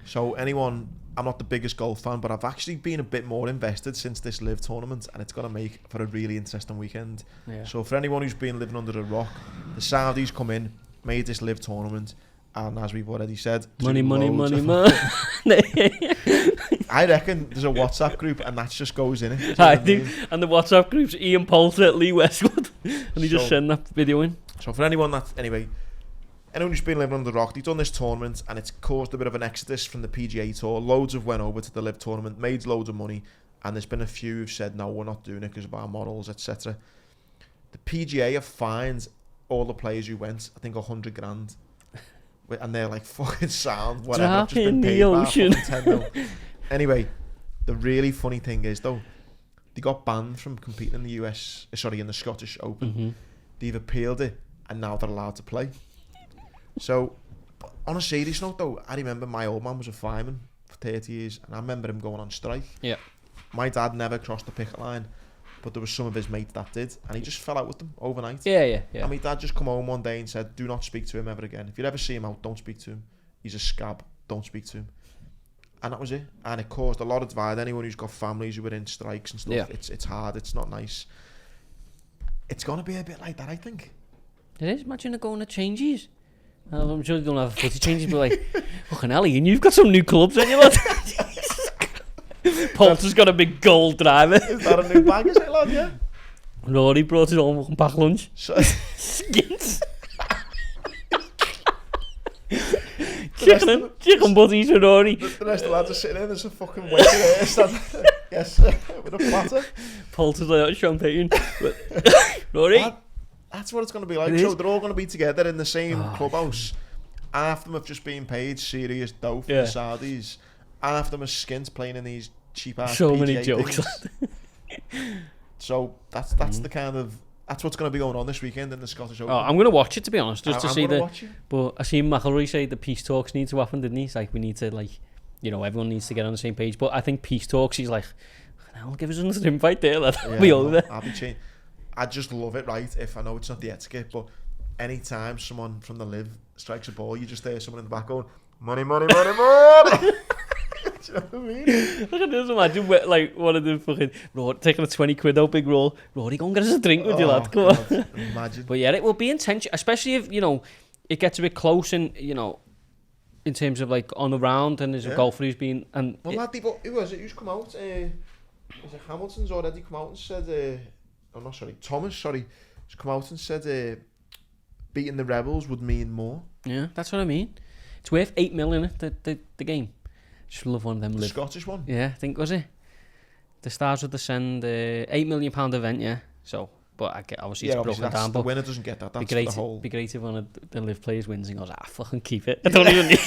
So I'm not the biggest golf fan, but I've actually been a bit more invested since this live tournament, and it's going to make for a really interesting weekend. Yeah. So for anyone who's been living under a rock, the Saudis come in, made this live tournament, and as we've already said, money. I reckon there's a WhatsApp group and that just goes in it. I think, and the WhatsApp group's Ian Poulter, Lee Westwood, and he just sent that video in. So for anyone who's been living under the rock, they've done this tournament and it's caused a bit of an exodus from the PGA Tour. Loads have went over to the live tournament, made loads of money, and there's been a few who've said no, we're not doing it because of our morals, etc. The PGA have fined all the players who went, I think 100 grand. And they're like, fucking sound, whatever. Drop I've just been in paid the ocean. 10 mil. Anyway, the really funny thing is though, they got banned from competing in the in the Scottish Open. Mm-hmm. They've appealed it, and now they're allowed to play. So, on a serious note though, I remember my old man was a fireman for 30 years, and I remember him going on strike. Yeah. My dad never crossed the picket line, but there was some of his mates that did, and he just fell out with them overnight. Yeah. And my dad just come home one day and said, do not speak to him ever again. If you ever see him out, don't speak to him. He's a scab, don't speak to him. And that was it. And it caused a lot of divide. Anyone who's got families who were in strikes and stuff, it's hard, it's not nice. It's going to be a bit like that, I think. It is. Imagine it going to changes. I'm sure they don't have footy changes, but like, fucking hell, Ian, you've got some new clubs, ain't you, lad? Poulter's got a big gold driver. Is that a new bag, is it, lad? Yeah. Rory brought his own pack lunch. Skins. Chicken butties for Rory. The rest of the lads are sitting in, there's a fucking waiter there. Yes, sir, with a platter. Poulter's like champagne. Rory. I That's what it's going to be like. So they're all going to be together in the same clubhouse. Half of them have just been paid serious dough for the Saudis. Half of them are skint playing in these cheap ass so PGA many jokes. So that's the kind of that's what's going to be going on this weekend in the Scottish Open. I'm going to watch it, to be honest, just to see watch it. But I seen McIlroy say the peace talks need to happen, didn't he? It's like we need to, like, you know, everyone needs to get on the same page. But I think peace talks, he's like, I'll give us another invite there, that'll be over. I just love it, right? If I know it's not the etiquette, but anytime someone from the live strikes a ball, you just hear someone in the back going, money, money, money, money. Do you know what I mean? I can just imagine like one of the fucking taking a 20 quid out, big roll. Rory, go and get us a drink with you, lad. Come on. Imagine. But yeah, it will be intense, especially if, you know, it gets a bit close and, you know, in terms of like on the round and there's a golfer who's been. And well, laddie, but who was it? Who's come out? Is it Hamilton's already come out and said, Thomas, has come out and said beating the Rebels would mean more. Yeah, that's what I mean. It's worth 8 million, the game. Just love one of them. The Scottish one? Yeah, I think, was it? The Stars of the Send, £8 million event, yeah. So, but obviously it's broken down. The winner doesn't get that. That's great, the whole... be great if one of the live players wins and goes, fucking keep it. I don't even need...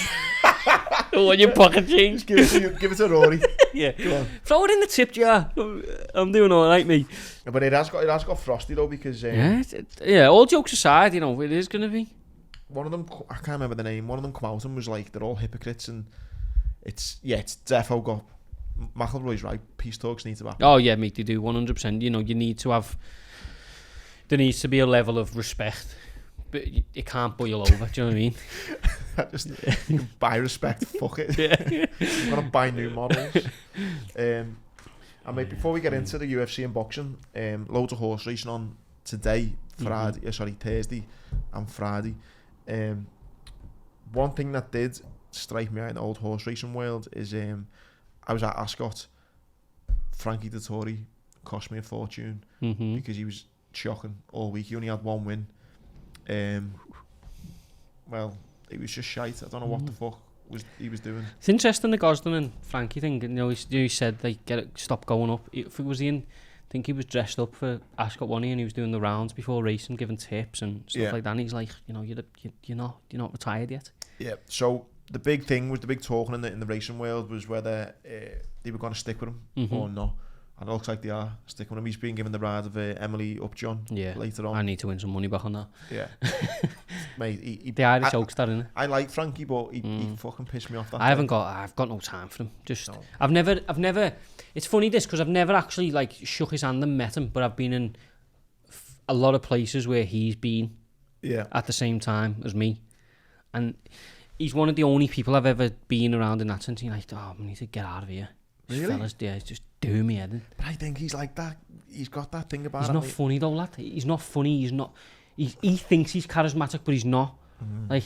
I want your pocket change. Give it to Rory. Yeah. Come on. Throw it in the tip jar. I'm doing all right, mate. But it has got frosty though, because... all jokes aside, you know, it is going to be. One of them, I can't remember the name, one of them come out and was like, they're all hypocrites, and it's defo got... McIlroy's right, peace talks need to happen. Oh yeah, mate, they do, 100%. You know, you need to have... There needs to be a level of respect, but it can't boil over, do you know what I mean? You can buy respect, fuck it. I'm going to buy new models. And mate, before we get into the UFC and boxing, loads of horse racing on today, Thursday and Friday. One thing that did strike me out in the old horse racing world is I was at Ascot. Frankie Dettori cost me a fortune because he was shocking all week. He only had one win. Well, it was just shite. I don't know what the fuck he was doing. It's interesting, the Gosden and Frankie thing. You know, he said like stop going up. If it was I think he was dressed up for Ascot one and he was doing the rounds before racing, giving tips and stuff like that. And he's like, you know, you're not retired yet. Yeah. So the big thing was, the big talking in the racing world was whether they were going to stick with him or not. And it looks like they are sticking with him. He's been given the ride of Emily Upjohn later on. I need to win some money back on that. Yeah. Mate, the Irish Oak star, innit? I like Frankie, but he fucking pissed me off that I've got no time for him. I've never, it's funny this, because I've never actually like shook his hand and met him, but I've been in a lot of places where he's been at the same time as me. And he's one of the only people I've ever been around in that sense. You're like, we need to get out of here. Really? Fellas, it's just doing me head in. But I think he's like that. He's got that thing about him. He's not funny though, lad. He's not funny. He's not. He thinks he's charismatic, but he's not. Like,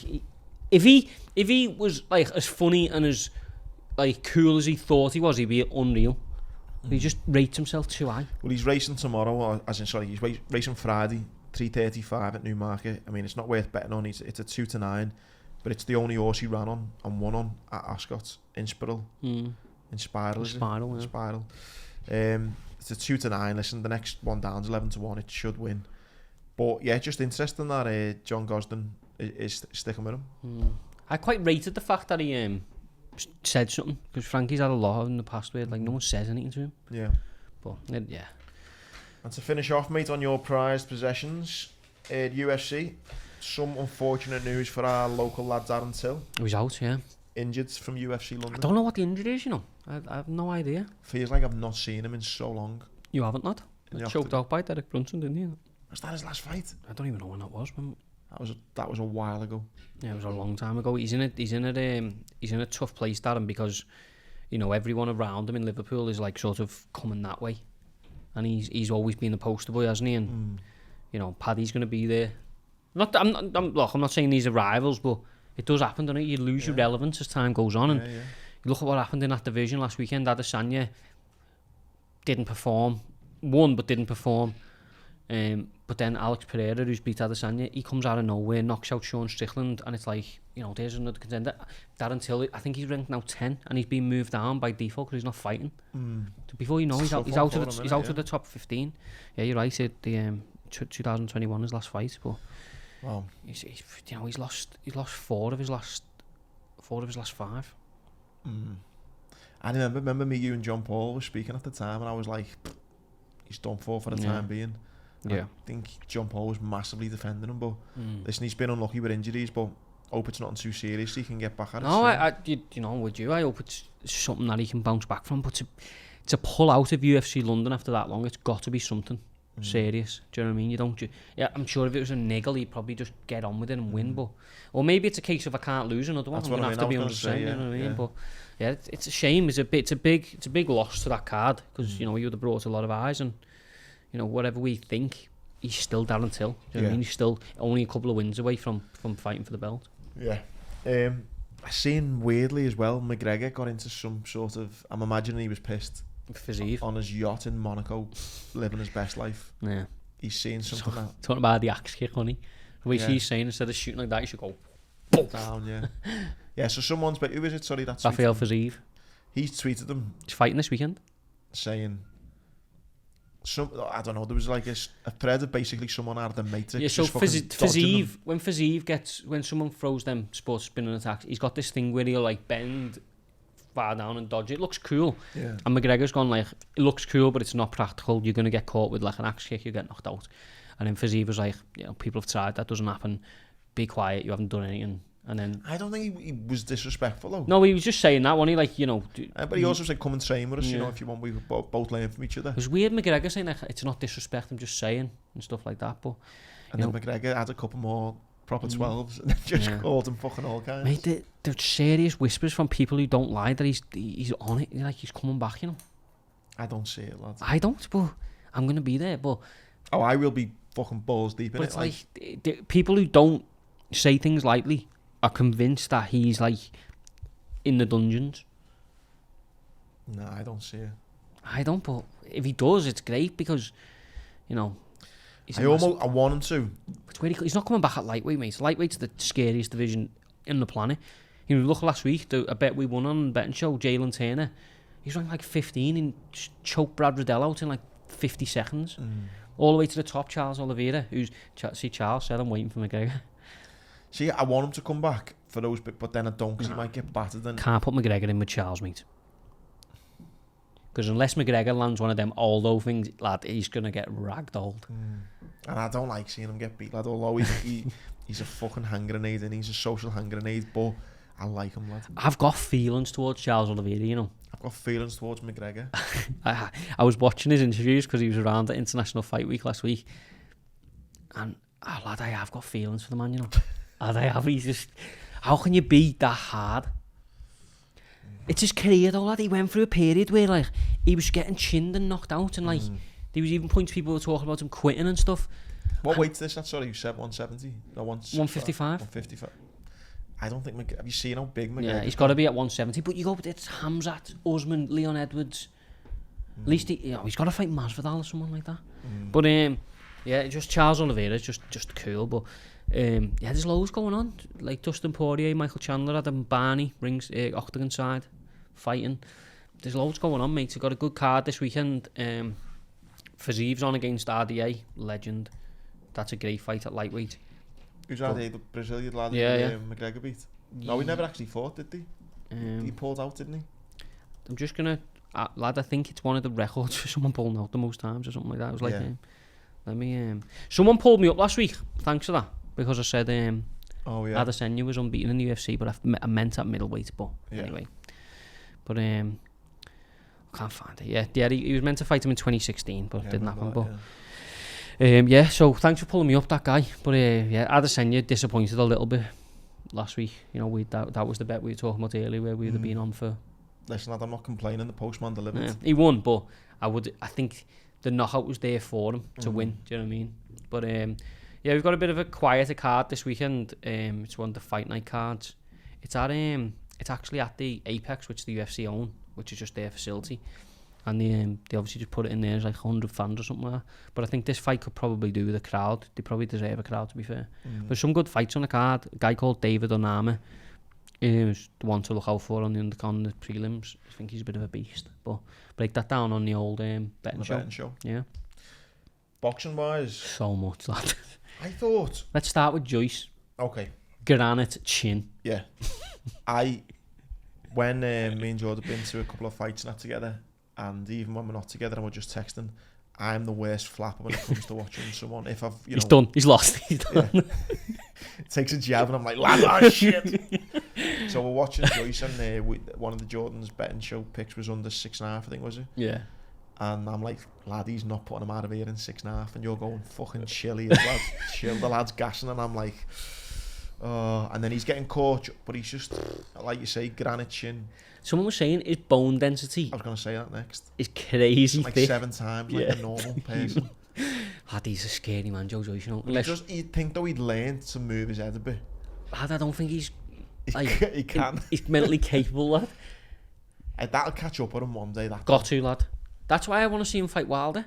if he was like as funny and as like cool as he thought he was, he'd be unreal. He just rates himself too high. Well, he's racing tomorrow, he's racing Friday, 3:35 at Newmarket. I mean, it's not worth betting on. It's a 2-9, but it's the only horse he ran on and won on at Ascot in Spiral. In Spiral. It's a 2-9. Listen, the next one down's 11-1. It should win. But yeah, just interesting that John Gosden is sticking with him. I quite rated the fact that he said something, because Frankie's had a lot in the past where like no one says anything to him. Yeah. But yeah. And to finish off, mate, on your prized possessions, UFC. Some unfortunate news for our local lad Darren Till. He was out, yeah. Injured from UFC London. I don't know what the injury is, you know. I have no idea. Feels like I've not seen him in so long. You haven't, lad? Choked out by Derek Brunson, didn't you? Was that his last fight? I don't even know when that was. That was a while ago. Yeah, it was a long time ago. He's in a tough place, Darren, because you know everyone around him in Liverpool is like sort of coming that way, and he's always been the poster boy, hasn't he? And you know, Paddy's going to be there. I'm not saying these are rivals, but it does happen, doesn't it? You lose your relevance as time goes on, and you look at what happened in that division last weekend. Adesanya didn't perform, won but didn't perform. But then Alex Pereira, who's beat Adesanya, he comes out of nowhere, knocks out Sean Strickland, and it's like, you know, there's another contender. Darren Till, I think he's ranked now 10, and he's been moved down by default because he's not fighting. So before you know, he's out of the top 15. Yeah, you're right. 2021, his last fight, but Wow. he's lost 4 of his last 5. I remember me, you and John Paul were speaking at the time, and I was like, he's done for the time being. Yeah. I think John Paul was massively defending him, but listen, he's been unlucky with injuries, but hope it's nothing too serious. He can get back at it. No, I hope it's something that he can bounce back from, but to pull out of UFC London after that long, it's got to be something serious. Do you know what I mean? I'm sure if it was a niggle, he'd probably just get on with it and win, but or maybe it's a case of I can't lose another one. I'm gonna have to be 100%. You know what I mean? But yeah, it's a shame. It's a big loss to that card because he would have brought a lot of eyes, and whatever we think, he's still Darren Till. Do you know what I mean? He's still only a couple of wins away from fighting for the belt. Yeah. I seen weirdly as well, McGregor got into some sort of, I'm imagining he was pissed on his yacht in Monaco, living his best life. Yeah. He's saying something talking about the axe kick, honey. The way she's saying, instead of shooting like that, you should go down. Yeah, so someone's, but who is it? Sorry, that's Rafael Fiziev. He's tweeted them. He's fighting this weekend. Saying I don't know, there was like a thread of basically someone out of the matrix. Yeah, so Fiziev, when someone throws them sports spinning attacks, he's got this thing where he'll like bend far down and dodge it. It looks cool. Yeah. And McGregor's gone like, it looks cool, but it's not practical. You're going to get caught with like an axe kick, you get knocked out. And then Fiziev was like, people have tried, that doesn't happen. Be quiet, you haven't done anything. And then I don't think he was disrespectful though. No, he was just saying that one. He like, but he also said, come and train with us, if you want, we both learn from each other. It was weird McGregor saying like, it's not disrespect, I'm just saying, and stuff like that. But then McGregor had a couple more proper 12s and just called him fucking all kinds. Mate, there's serious whispers from people who don't lie that he's on it, like he's coming back, I don't see it, lad. I don't, but I'm going to be there, but... Oh, I will be fucking balls deep in it. But it's like people who don't say things lightly are convinced that he's like in the dungeons. No, I don't see it. I don't, but if he does, it's great because, he's I want him to. It's where he's not coming back at lightweight, mate. Lightweight's the scariest division in the planet. Look last week, a bet we won on the betting show, Jalen Turner. He's ranked like 15 and choked Brad Riddell out in like 50 seconds. All the way to the top, Charles Oliveira, Charles said, I'm waiting for McGregor. See, I want him to come back for those, but then I don't because he might get battered. Can't put McGregor in with Charles, mate. Because unless McGregor lands one of them Aldo things, lad, he's going to get ragdolled. And I don't like seeing him get beat, lad, although he's a fucking hand grenade and he's a social hand grenade, but I like him, lad. I've got feelings towards Charles Oliveira, I've got feelings towards McGregor. I was watching his interviews because he was around at International Fight Week last week. And, lad, I have got feelings for the man, And I have, he's just... How can you be that hard? It's his career though, lad. He went through a period where, like, he was getting chinned and knocked out and, like, there was even points people were talking about him quitting and stuff. What weight's this? Sorry, you said 170? No, 155. 155. I don't think... Have you seen how big McGregor... Yeah, he's got to be at 170, but you go, it's Hamzat, Usman, Leon Edwards. At least, he's got to fight Masvidal or someone like that. But, yeah, just Charles Oliveira is just cool, but... there's loads going on, like Dustin Poirier, Michael Chandler, Adam Barney, rings octagon side, fighting. There's loads going on, mate. He's got a good card this weekend. Fiziev's on against RDA, legend. That's a great fight at lightweight. Who's RDA, the Brazilian lad McGregor beat? No, he never actually fought, did he? He pulled out, didn't he? I'm just gonna, lad, I think it's one of the records for someone pulling out the most times or something like that. It was like, let me, someone pulled me up last week, thanks for that. Because I said Adesanya was unbeaten in the UFC, but I meant at middleweight. But anyway, but I can't find it. Yeah, he was meant to fight him in 2016, but it didn't happen. But so thanks for pulling me up, that guy. But Adesanya disappointed a little bit last week. That was the bet we were talking about earlier, where we would have been on for. Listen, lad, I'm not complaining. The postman delivered. Yeah, he won, but I think the knockout was there for him to win. Do you know what I mean? But yeah, we've got a bit of a quieter card this weekend. It's one of the fight night cards. It's actually at the Apex, which the UFC own, which is just their facility. And they obviously just put it in there as like 100 fans or something like that. But I think this fight could probably do with a crowd. They probably deserve a crowd, to be fair. There's some good fights on the card. A guy called David Onama is the one to look out for on the prelims. I think he's a bit of a beast. But break that down on the old betting show. Yeah. Boxing wise, So much, lad. I thought. Let's start with Joyce. Okay. Granite chin. Yeah. When me and Jordan have been to a couple of fights not together, and even when we're not together and we're just texting, I'm the worst flapper when it comes to watching someone. If I've, He's done. He's lost. He's done. Yeah. Takes a jab and I'm like, lad, oh shit. So we're watching Joyce, and one of the Jordan's betting show picks was under 6.5, I think, was it? Yeah. And I'm like, lad, he's not putting him out of here in 6.5, and you're going fucking chilly, lad. Chill, the lad's gassing, and I'm like, oh. And then he's getting caught, but he's just, like you say, granite chin. Someone was saying his bone density I was going to say that next. is crazy Like thick. 7 times like a normal person. Lad, he's a scary man, Joe Joyce, you know. You'd think though he'd learned to move his head a bit. Lad, I don't think he's... Like, he can. He's mentally capable, lad. That'll catch up with him one day. Got to, lad. That's why I want to see him fight Wilder.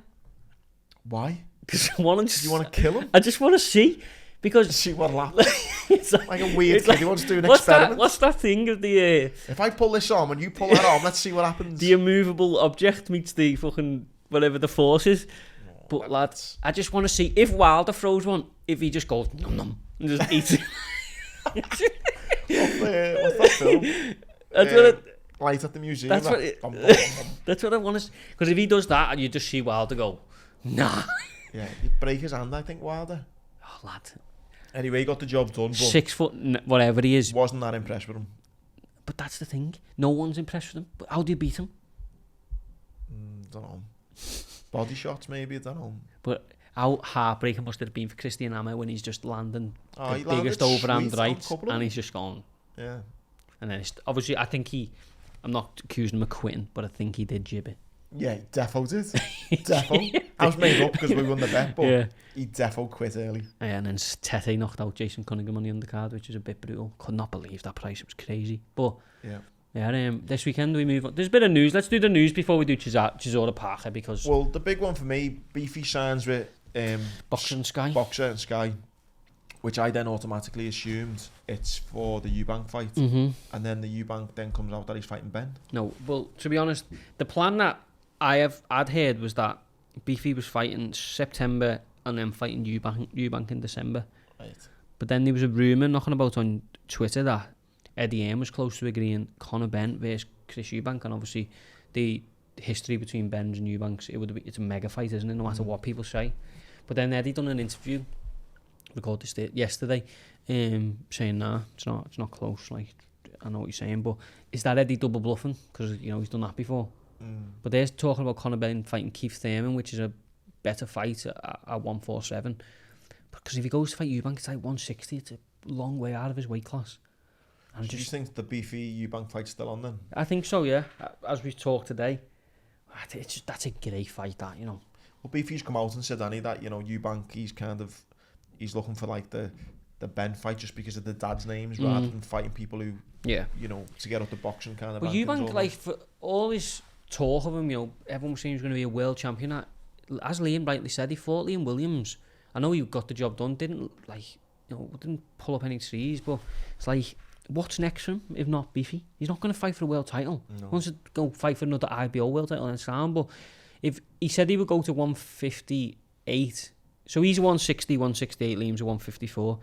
Why? Because I want to... Do you want to kill him? I just want to see. Because... See what happens. It's like a weird kid who wants to do an what's experiment. What's that thing of the... if I pull this arm and you pull that arm, let's see what happens. The immovable object meets the fucking... whatever the force is. But, lads, I just want to see if Wilder throws one, if he just goes, nom nom, and just eats it. What's that film? That's what Light at the museum. That's what I want to... Because if he does that and you just see Wilder go, nah. Yeah, he'd break his hand, I think, Wilder. Oh, lad. Anyway, he got the job done, but 6 foot, whatever he is. Wasn't that impressed with him. But that's the thing. No one's impressed with him. But how do you beat him? Don't know. Body shots, maybe, I don't know. But how heartbreaking must it have been for Christian Ammer when he's just landing he the biggest overhand right, and he's just gone. Yeah. And then obviously, I think I'm not accusing him of quitting, but I think he did jib it. Yeah, defo did. Defo. I was made up because we won the bet, but yeah. He defo quit early. Yeah, and then Tete knocked out Jason Cunningham on the undercard, which is a bit brutal. Could not believe that price. It was crazy. But yeah, this weekend we move on. There's a bit of news. Let's do the news before we do Chisora Parker, because... Well, the big one for me, Beefy signs with Boxer and Sky, which I then automatically assumed it's for the Eubank fight. Mm-hmm. And then the Eubank then comes out that he's fighting Benn. No, well, to be honest, the plan that I'd heard was that Beefy was fighting September and then fighting Eubank in December. Right. But then there was a rumour knocking about on Twitter that Eddie Hearn was close to agreeing Conor Benn versus Chris Eubank, and obviously the history between Benns and Eubanks, it's a mega fight, isn't it, no matter what people say. But then Eddie done an interview, recorded this yesterday, saying nah, it's not close, like, I know what you're saying, but is that Eddie double bluffing? Because, you know, he's done that before. But they're talking about Conor Benn fighting Keith Thurman, which is a better fight at 147. Because if he goes to fight Eubank, it's like 160, it's a long way out of his weight class. And Do you think the Beefy Eubank fight's still on then? I think so, yeah. As we've talked today, that's a great fight, that, you know. Well, Beefy's come out and said, Annie, that, you know, Eubank, he's looking for like the Benn fight just because of the dad's names rather than fighting people who, you know, to get up the boxing kind of. But Eubank, like, for all his talk of him, you know, everyone was saying he was going to be a world champion. As Liam rightly said, he fought Liam Williams. I know he got the job done, didn't pull up any trees, but it's like, what's next for him if not Beefy? He's not going to fight for a world title. No. He wants to go fight for another IBO world title and sound. But if he said he would go to 158, so he's a 160, 168, Liam's a 154.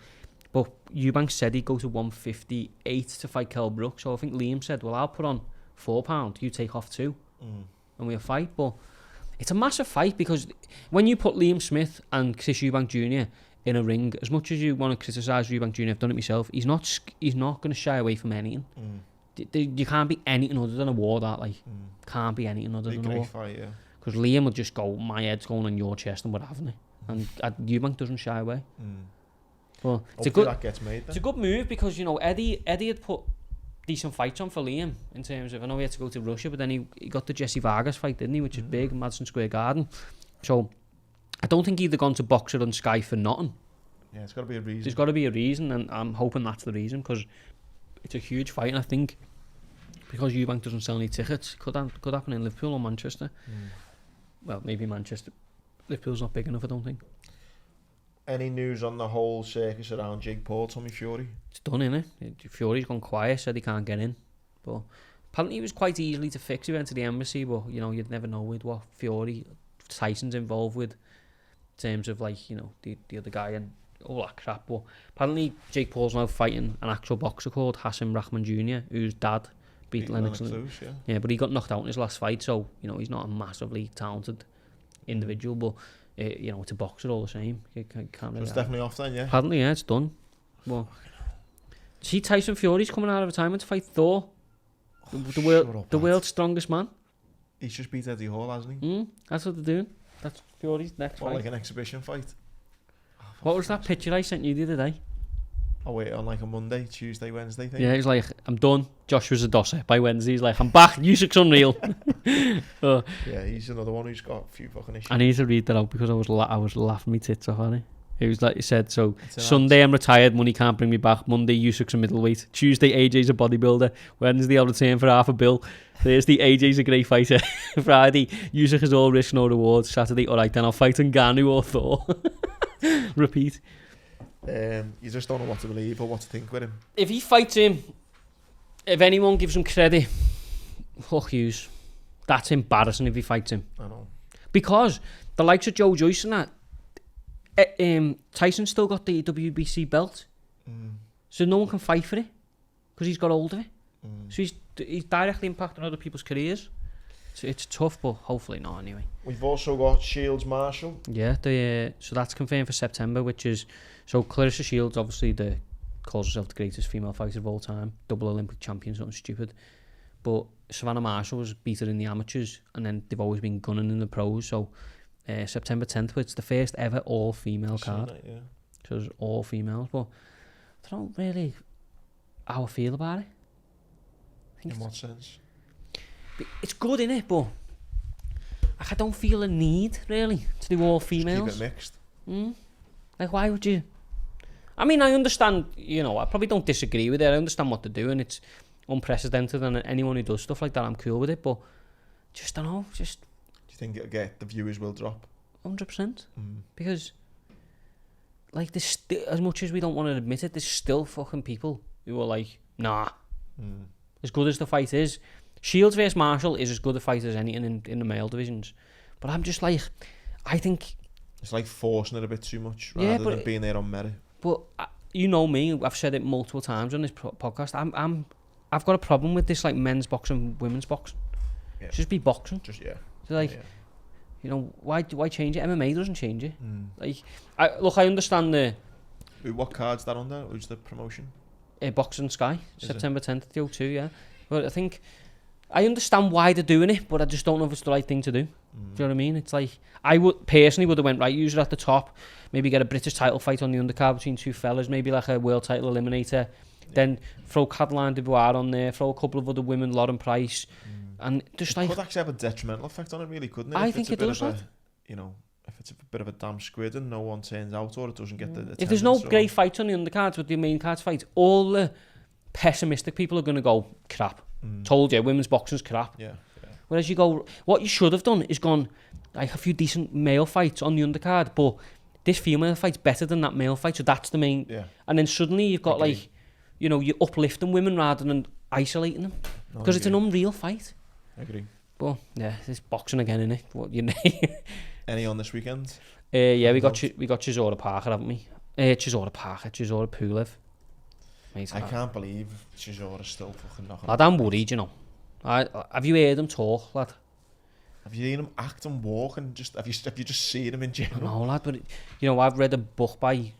But Eubank said he'd go to 158 to fight Kell Brook. So I think Liam said, well, I'll put on £4, you take off 2, and we'll fight. But it's a massive fight because when you put Liam Smith and Chris Eubank Jr. in a ring, as much as you want to criticise Eubank Jr., I've done it myself, he's not going to shy away from anything. You can't be anything other than a war, that, like. Can't be anything other than a war. Fight, yeah. Because Liam would just go, my head's going on your chest and we're having it. And Eubank doesn't shy away. Well, that gets made then. It's a good move because, you know, Eddie had put decent fights on for Liam in terms of, I know he had to go to Russia, but then he got the Jesse Vargas fight, didn't he, which is big, Madison Square Garden. So I don't think he'd have gone to Boxer and Sky for nothing. Yeah, it's got to be a reason. There's got to be a reason, and I'm hoping that's the reason, because it's a huge fight, and I think because Eubank doesn't sell any tickets, could happen in Liverpool or Manchester. Well, maybe Manchester. Liverpool's not big enough, I don't think. Any news on the whole circus around Jake Paul, Tommy Fury? It's done, innit? Fury's gone quiet, said he can't get in. But apparently he was quite easily to fix. He went to the embassy, but, you know, you'd never know with what Fury, Tyson's involved with. terms of like, you know, the other guy and all that crap. But apparently Jake Paul's now fighting an actual boxer called Hassan Rahman Jr., whose dad beat Lennox Lewis. Yeah, but he got knocked out in his last fight, so, you know, he's not a massively talented individual, but, you know, it's a boxer all the same. You can't really it's definitely off then, yeah? Apparently, yeah, it's done. Well, see, Tyson Fury's coming out of retirement to fight Thor, the world's strongest man. He's just beat Eddie Hall, hasn't he? That's what they're doing. That's Fury's next fight. Like an exhibition fight. What was that picture I sent you the other day? Oh wait, on like a Monday, Tuesday, Wednesday thing? Yeah, he's like, I'm done. Joshua's a dosser. By Wednesday, he's like, I'm back. Usyk's unreal. Yeah, he's another one who's got a few fucking issues. I need to read that out because I was laughing my tits off at it. He was like, he said, so Sunday I'm retired, money can't bring me back. Monday Usyk's a middleweight. Tuesday AJ's a bodybuilder. Wednesday I'll return for $500. Thursday AJ's a great fighter. Friday Usyk is all risk, no rewards. Saturday, alright then I'll fight Ngannou or Thor. Repeat. You just don't know what to believe or what to think with him. If he fights him, if anyone gives him credit, fuck yous. That's embarrassing if he fights him. I know. Because the likes of Joe Joyce and that, Tyson's still got the WBC belt, so no one can fight for it because he's got hold of it. So he's directly impacting other people's careers. So it's tough, but hopefully not anyway. We've also got Shields Marshall. Yeah, so that's confirmed for September, which is... So Clarissa Shields, obviously, calls herself the greatest female fighter of all time. Double Olympic champion, something stupid. But Savannah Marshall was beat her in the amateurs, and then they've always been gunning in the pros. So September 10th, it's the first ever all-female card. That, yeah. So it's all females, but I don't really how I feel about it. In what sense? It's good, innit? But I don't feel a need, really, to do all females. Just keep it mixed. Like, why would you? I mean, I understand, you know, I probably don't disagree with it. I understand what they're doing. It's unprecedented, and anyone who does stuff like that, I'm cool with it. But just, I don't know, just... Do you think it'll get, the viewers will drop? 100%. Because, like, there's as much as we don't want to admit it, there's still fucking people who are like, nah. As good as the fight is, Shields vs Marshall is as good a fight as anything in the male divisions. But I'm just like, I think... It's like forcing it a bit too much rather than being there on merit. But you know me, I've said it multiple times on this podcast. I've got a problem with this, like, men's boxing, women's boxing. Yeah. Just be boxing. Just So like, you know, why change it? MMA doesn't change it. Like, I understand the. What card's that under? Who's the promotion? Boxing Sky, September 10th, the O2, yeah. But I think I understand why they're doing it, but I just don't know if it's the right thing to do. Do you know what I mean? It's like, I would personally have went, right, use it at the top, maybe get a British title fight on the undercard between two fellas, maybe like a world title eliminator, then throw Caroline Dubois on there, throw a couple of other women, Lauren Price, and just it could actually have a detrimental effect on it, really, couldn't it? I think it does, you know, if it's a bit of a damn squid and no one turns out or it doesn't get the attendance. If there's no great fights on the undercards with the main cards fights, all the pessimistic people are going to go, crap. Told you, women's boxing's crap. Yeah. Whereas you go, what you should have done is gone, like, a few decent male fights on the undercard, but this female fight's better than that male fight, so that's the main. Yeah. And then suddenly you've got, like, you know, you're uplifting women rather than isolating them. Because it's an unreal fight. I agree. But, yeah, it's boxing again, innit? What you know. Any on this weekend? Yeah, we got Chisora Parker, haven't we? Chisora Pulev. Mate, I can't believe Chisora's still fucking knocking. Lad, I'm worried, you know. Have you heard him talk, lad? Have you seen him act and walk, and just have you just seen him in general? No, lad, but you know, I've read a book by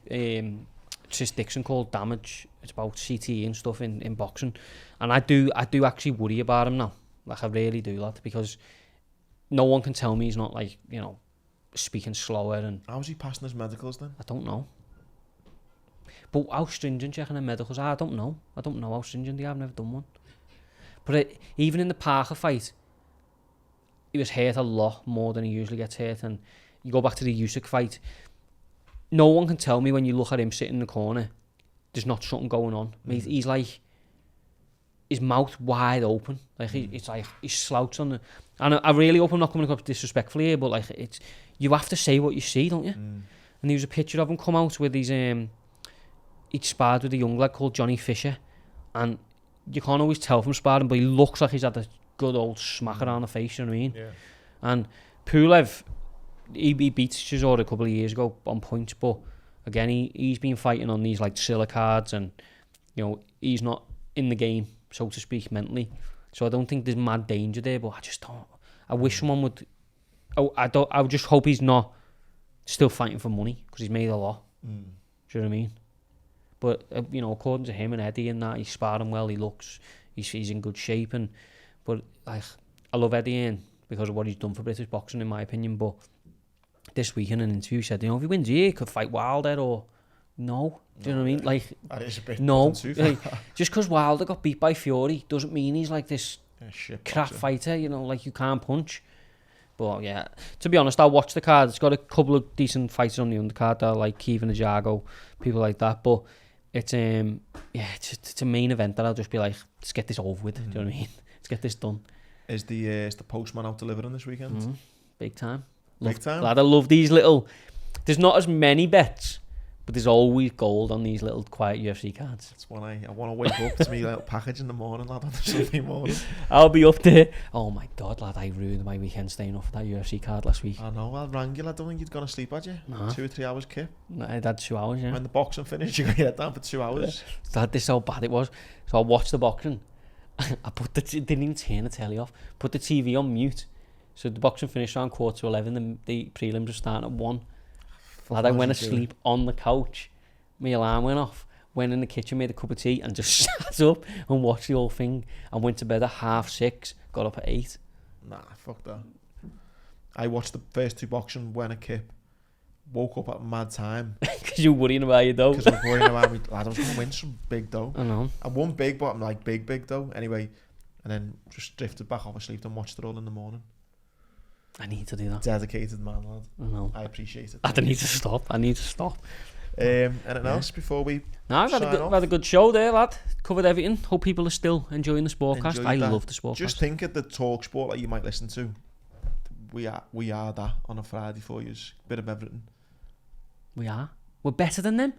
Sis Dixon called Damage. It's about CTE and stuff in boxing, and I do actually worry about him now. Like, I really do, lad, because no one can tell me he's not, like, you know, speaking slower. And how's he passing his medicals then? I don't know. But how stringent checking the medicals? I don't know how stringent they are. I've never done one. But even in the Parker fight, he was hurt a lot more than he usually gets hurt. And you go back to the Usyk fight, no one can tell me when you look at him sitting in the corner, there's not something going on. He's like, his mouth wide open. Like, it's like he's slouched on the... And I really hope I'm not coming across disrespectfully here, but like, it's, you have to say what you see, don't you? And there was a picture of him come out with his... He'd sparred with a young lad called Johnny Fisher, and you can't always tell from sparring, but he looks like he's had a good old smack around the face, you know what I mean? Yeah. And Pulev he beat Chisora a couple of years ago on points, but again, he's been fighting on these like Silla cards, and you know, he's not in the game, so to speak, mentally. So I don't think there's mad danger there, but I just don't. I wish someone would. I would just hope he's not still fighting for money, because he's made a lot. Do you know what I mean? But you know, according to him and Eddie and that, he's sparring well. He looks, he's in good shape, but like, I love Eddie because of what he's done for British boxing, in my opinion. But this week in an interview, he said, you know, if he wins here, he could fight Wilder or no. Do you know what I mean? Like, that is a bit no. Like, just because Wilder got beat by Fury doesn't mean he's like this crap fighter. You know, like, you can't punch. But yeah, to be honest, I'll watch the card. It's got a couple of decent fighters on the undercard that, like Kevin Ajago, people like that. But it's it's a main event that I'll just be like, let's get this over with. Do you know what I mean? Let's get this done. Is the postman out delivering this weekend? Big time. Big time. Lad, I love these little. There's not as many bets, but there's always gold on these little quiet UFC cards. That's when I want to wake up to me little package in the morning, lad, on the Sunday morning. I'll be up there. Oh my God, lad, I ruined my weekend staying up for that UFC card last week. I know, I rang you, I don't think you'd gone to sleep, had you? Nah. 2 or 3 hours kip. No, I had 2 hours, yeah. When the boxing finished, you got your head down for 2 hours. Lad, this is how bad it was. So I watched the boxing. I didn't even turn the telly off. Put the TV on mute. So the boxing finished around 11:15, and the prelims were starting at 1. Lad, I went to sleep on the couch. My alarm went off. Went in the kitchen, made a cup of tea, and just sat up and watched the whole thing. And went to bed at 6:30. Got up at 8. Nah, fuck that. I watched the first 2 boxing, went a kip. Woke up at mad time. Because you're worrying about your dough. Because I'm worrying about me. Lad, I was going to win some big dough. I know. I won big, but I'm like big dough. Anyway, and then just drifted back off asleep and watched it all in the morning. I need to do that. Dedicated man, lad. I know. I appreciate it. I need to stop. Anything else before we No, we've had a good show there, lad. Covered everything. Hope people are still enjoying the SPORTCAST. I love the SPORTCAST. Just think of the talk sport that you might listen to. We are that on a Friday for you. Bit of everything. We are. We're better than them.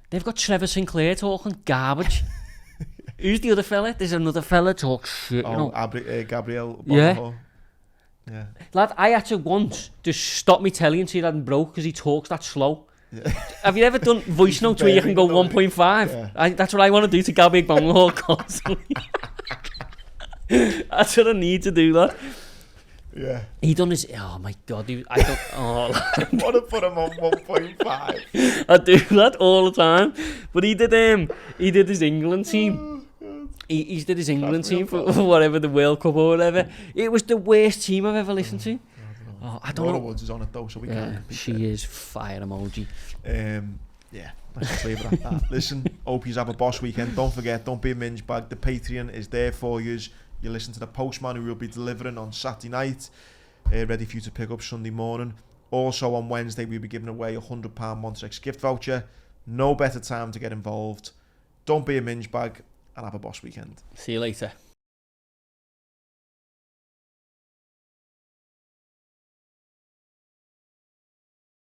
They've got Trevor Sinclair talking garbage. Who's the other fella? There's another fella talk shit. Gabriel. Yeah. Yeah. Lad, I had to once just stop me telly and see that hadn't broke because he talks that slow. Yeah. Have you ever done voice notes where you can go 1.5? Yeah. That's what I want to do to Gabby Bonghall constantly. That's what I need to do, lad. Yeah. He done his... Oh, my God. I want to put him on 1.5. I do that all the time. But he did his England team. He did his England team for whatever, the World Cup or whatever. It was the worst team I've ever listened to. I don't know. Laura Woods is on it though, so we can't compete. She is fire emoji. Yeah, let's just leave it at that. Listen, hope you have a boss weekend. Don't forget, don't be a minge bag. The Patreon is there for you. You listen to the postman who will be delivering on Saturday night, ready for you to pick up Sunday morning. Also on Wednesday, we'll be giving away £100 Montrex gift voucher. No better time to get involved. Don't be a minge bag and have a boss weekend. See you later.